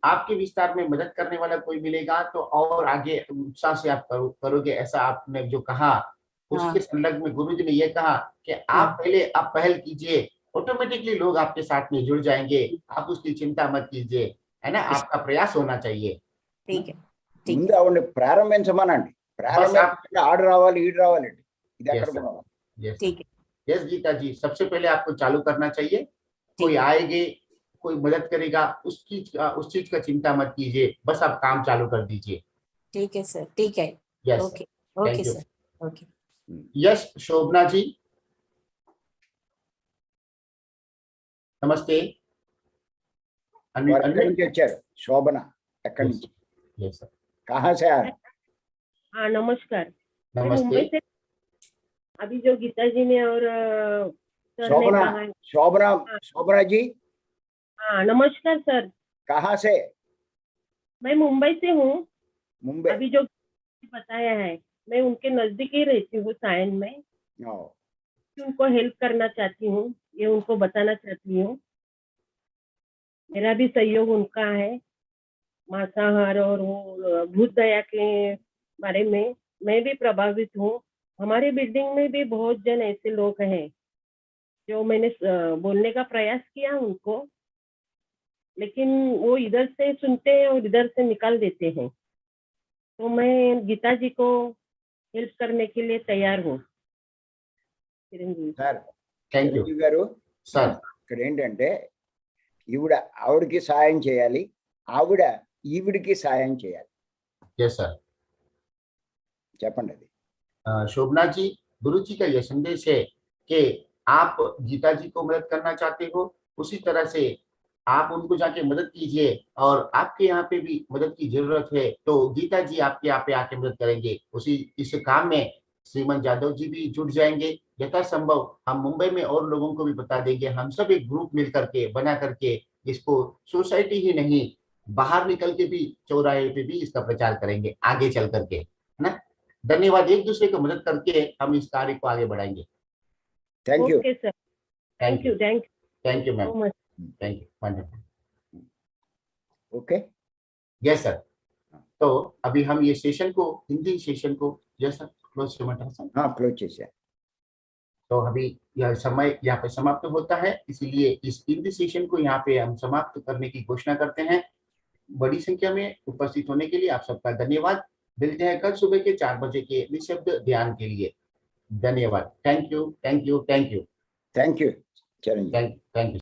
आपके विस्तार में मदद करने वाला कोई मिलेगा तो और आगे उत्साह से आप करोगे, ऐसा आपने जो कहा उसके संदर्भ में गुरु जी ने ये कहा कि आप पहले आप पहल कीजिए, ऑटोमेटिकली लोग आपके साथ में जुड़ जाएंगे, आप उसकी चिंता मत कीजिए, है ना? आपका प्रयास होना चाहिए. ठीक है ठीक ముందు है. ఆవిడని ప్రారంభించమనండి. ప్రారంభించకుండా ఆడు రావాలి ఈడు రావాలండి, ఇది Yes, ఎక్కడ sir. కూడా Yes, ठीक है. यस गीता जी, सबसे पहले आपको चालू करना चाहिए. कोई है. आएंगे, कोई मदद करेगा, उस चीज का चिंता मत कीजिए, बस आप काम चालू कर दीजिए. ठीक है सर, ठीक है. Yes, okay thank okay you. Sir. Okay. Yes Shobhana ji, नमस्ते. వారు ఎక్కడి నుంచి వచ్చారు? శోభన ఎక్కడి నుంచి? यस सर, कहाँ से आ रहे? हाँ नमस्कार. मैं नमस्ते. मुंबई से. अभी जो गीता जी ने और सर ने शोभना, कहा है. शोभना, शोभना जी हाँ नमस्कार सर. कहाँ से? मैं मुंबई से हूँ. मुंबई. अभी जो बताया है मैं उनके नजदीक ही रहती हूँ सायन में. ओ, उनको हेल्प करना चाहती हूँ, ये उनको बताना चाहती हूँ. मेरा भी सहयोग उनका है मांसाहार और वो भूत दया के बारे में मैं भी प्रभावित हूँ. हमारे बिल्डिंग में भी बहुत जन ऐसे लोग हैं जो मैंने बोलने का प्रयास किया उनको, लेकिन वो इधर से सुनते हैं और इधर से निकाल देते हैं. तो मैं गीता जी को हेल्प करने के लिए तैयार हूँ. Chiranjeevi sir thank you Chiranjeevi గారు, సార్. ఇక్కడ ఏంటంటే ఆవిడకి సాయం చేయాలి, ఆవిడ ఈవిడికి సాయం చేయాలి. Yes sir. చెప్పండి అది. शोभना जी, गुरु जी का यह संदेश है कि आप गीता जी को मदद करना चाहते हो, उसी तरह से आप उनको जाके मदद कीजिए, और आपके यहाँ पे भी मदद की जरूरत है तो गीता जी आपके यहाँ पे आके मदद करेंगे. उसी इस काम में श्रीमान जादव जी भी जुट जाएंगे. यथासंभव हम मुंबई में और लोगों को भी बता देंगे, हम सब एक ग्रुप मिल करके बना करके इसको सोसाइटी ही नहीं बाहर निकल के भी चौराहे पे भी इसका प्रचार करेंगे आगे चल करके, है ना? धन्यवाद. एक दूसरे को मदद करके हम इस कार्य को आगे बढ़ाएंगे. Thank you. Okay sir. Thank you thank you ma'am. So much. Thank you. Wonderful. Okay, yes sir. तो अभी हम ये सेशन को, हिंदी सेशन को, yes sir, close sir. Close చేశా. तो अभी यह समय यहाँ पे समाप्त होता है, इसीलिए इस हिंदी सेशन को यहाँ पे हम समाप्त करने की घोषणा करते हैं. बड़ी संख्या में उपस्थित होने के लिए आप सबका धन्यवाद. मिलते हैं कल सुबह के 4 बजे के निशब्द ध्यान के लिए. धन्यवाद. Thank you, thank you, thank you, thank you Chiranjeevi. Thank you.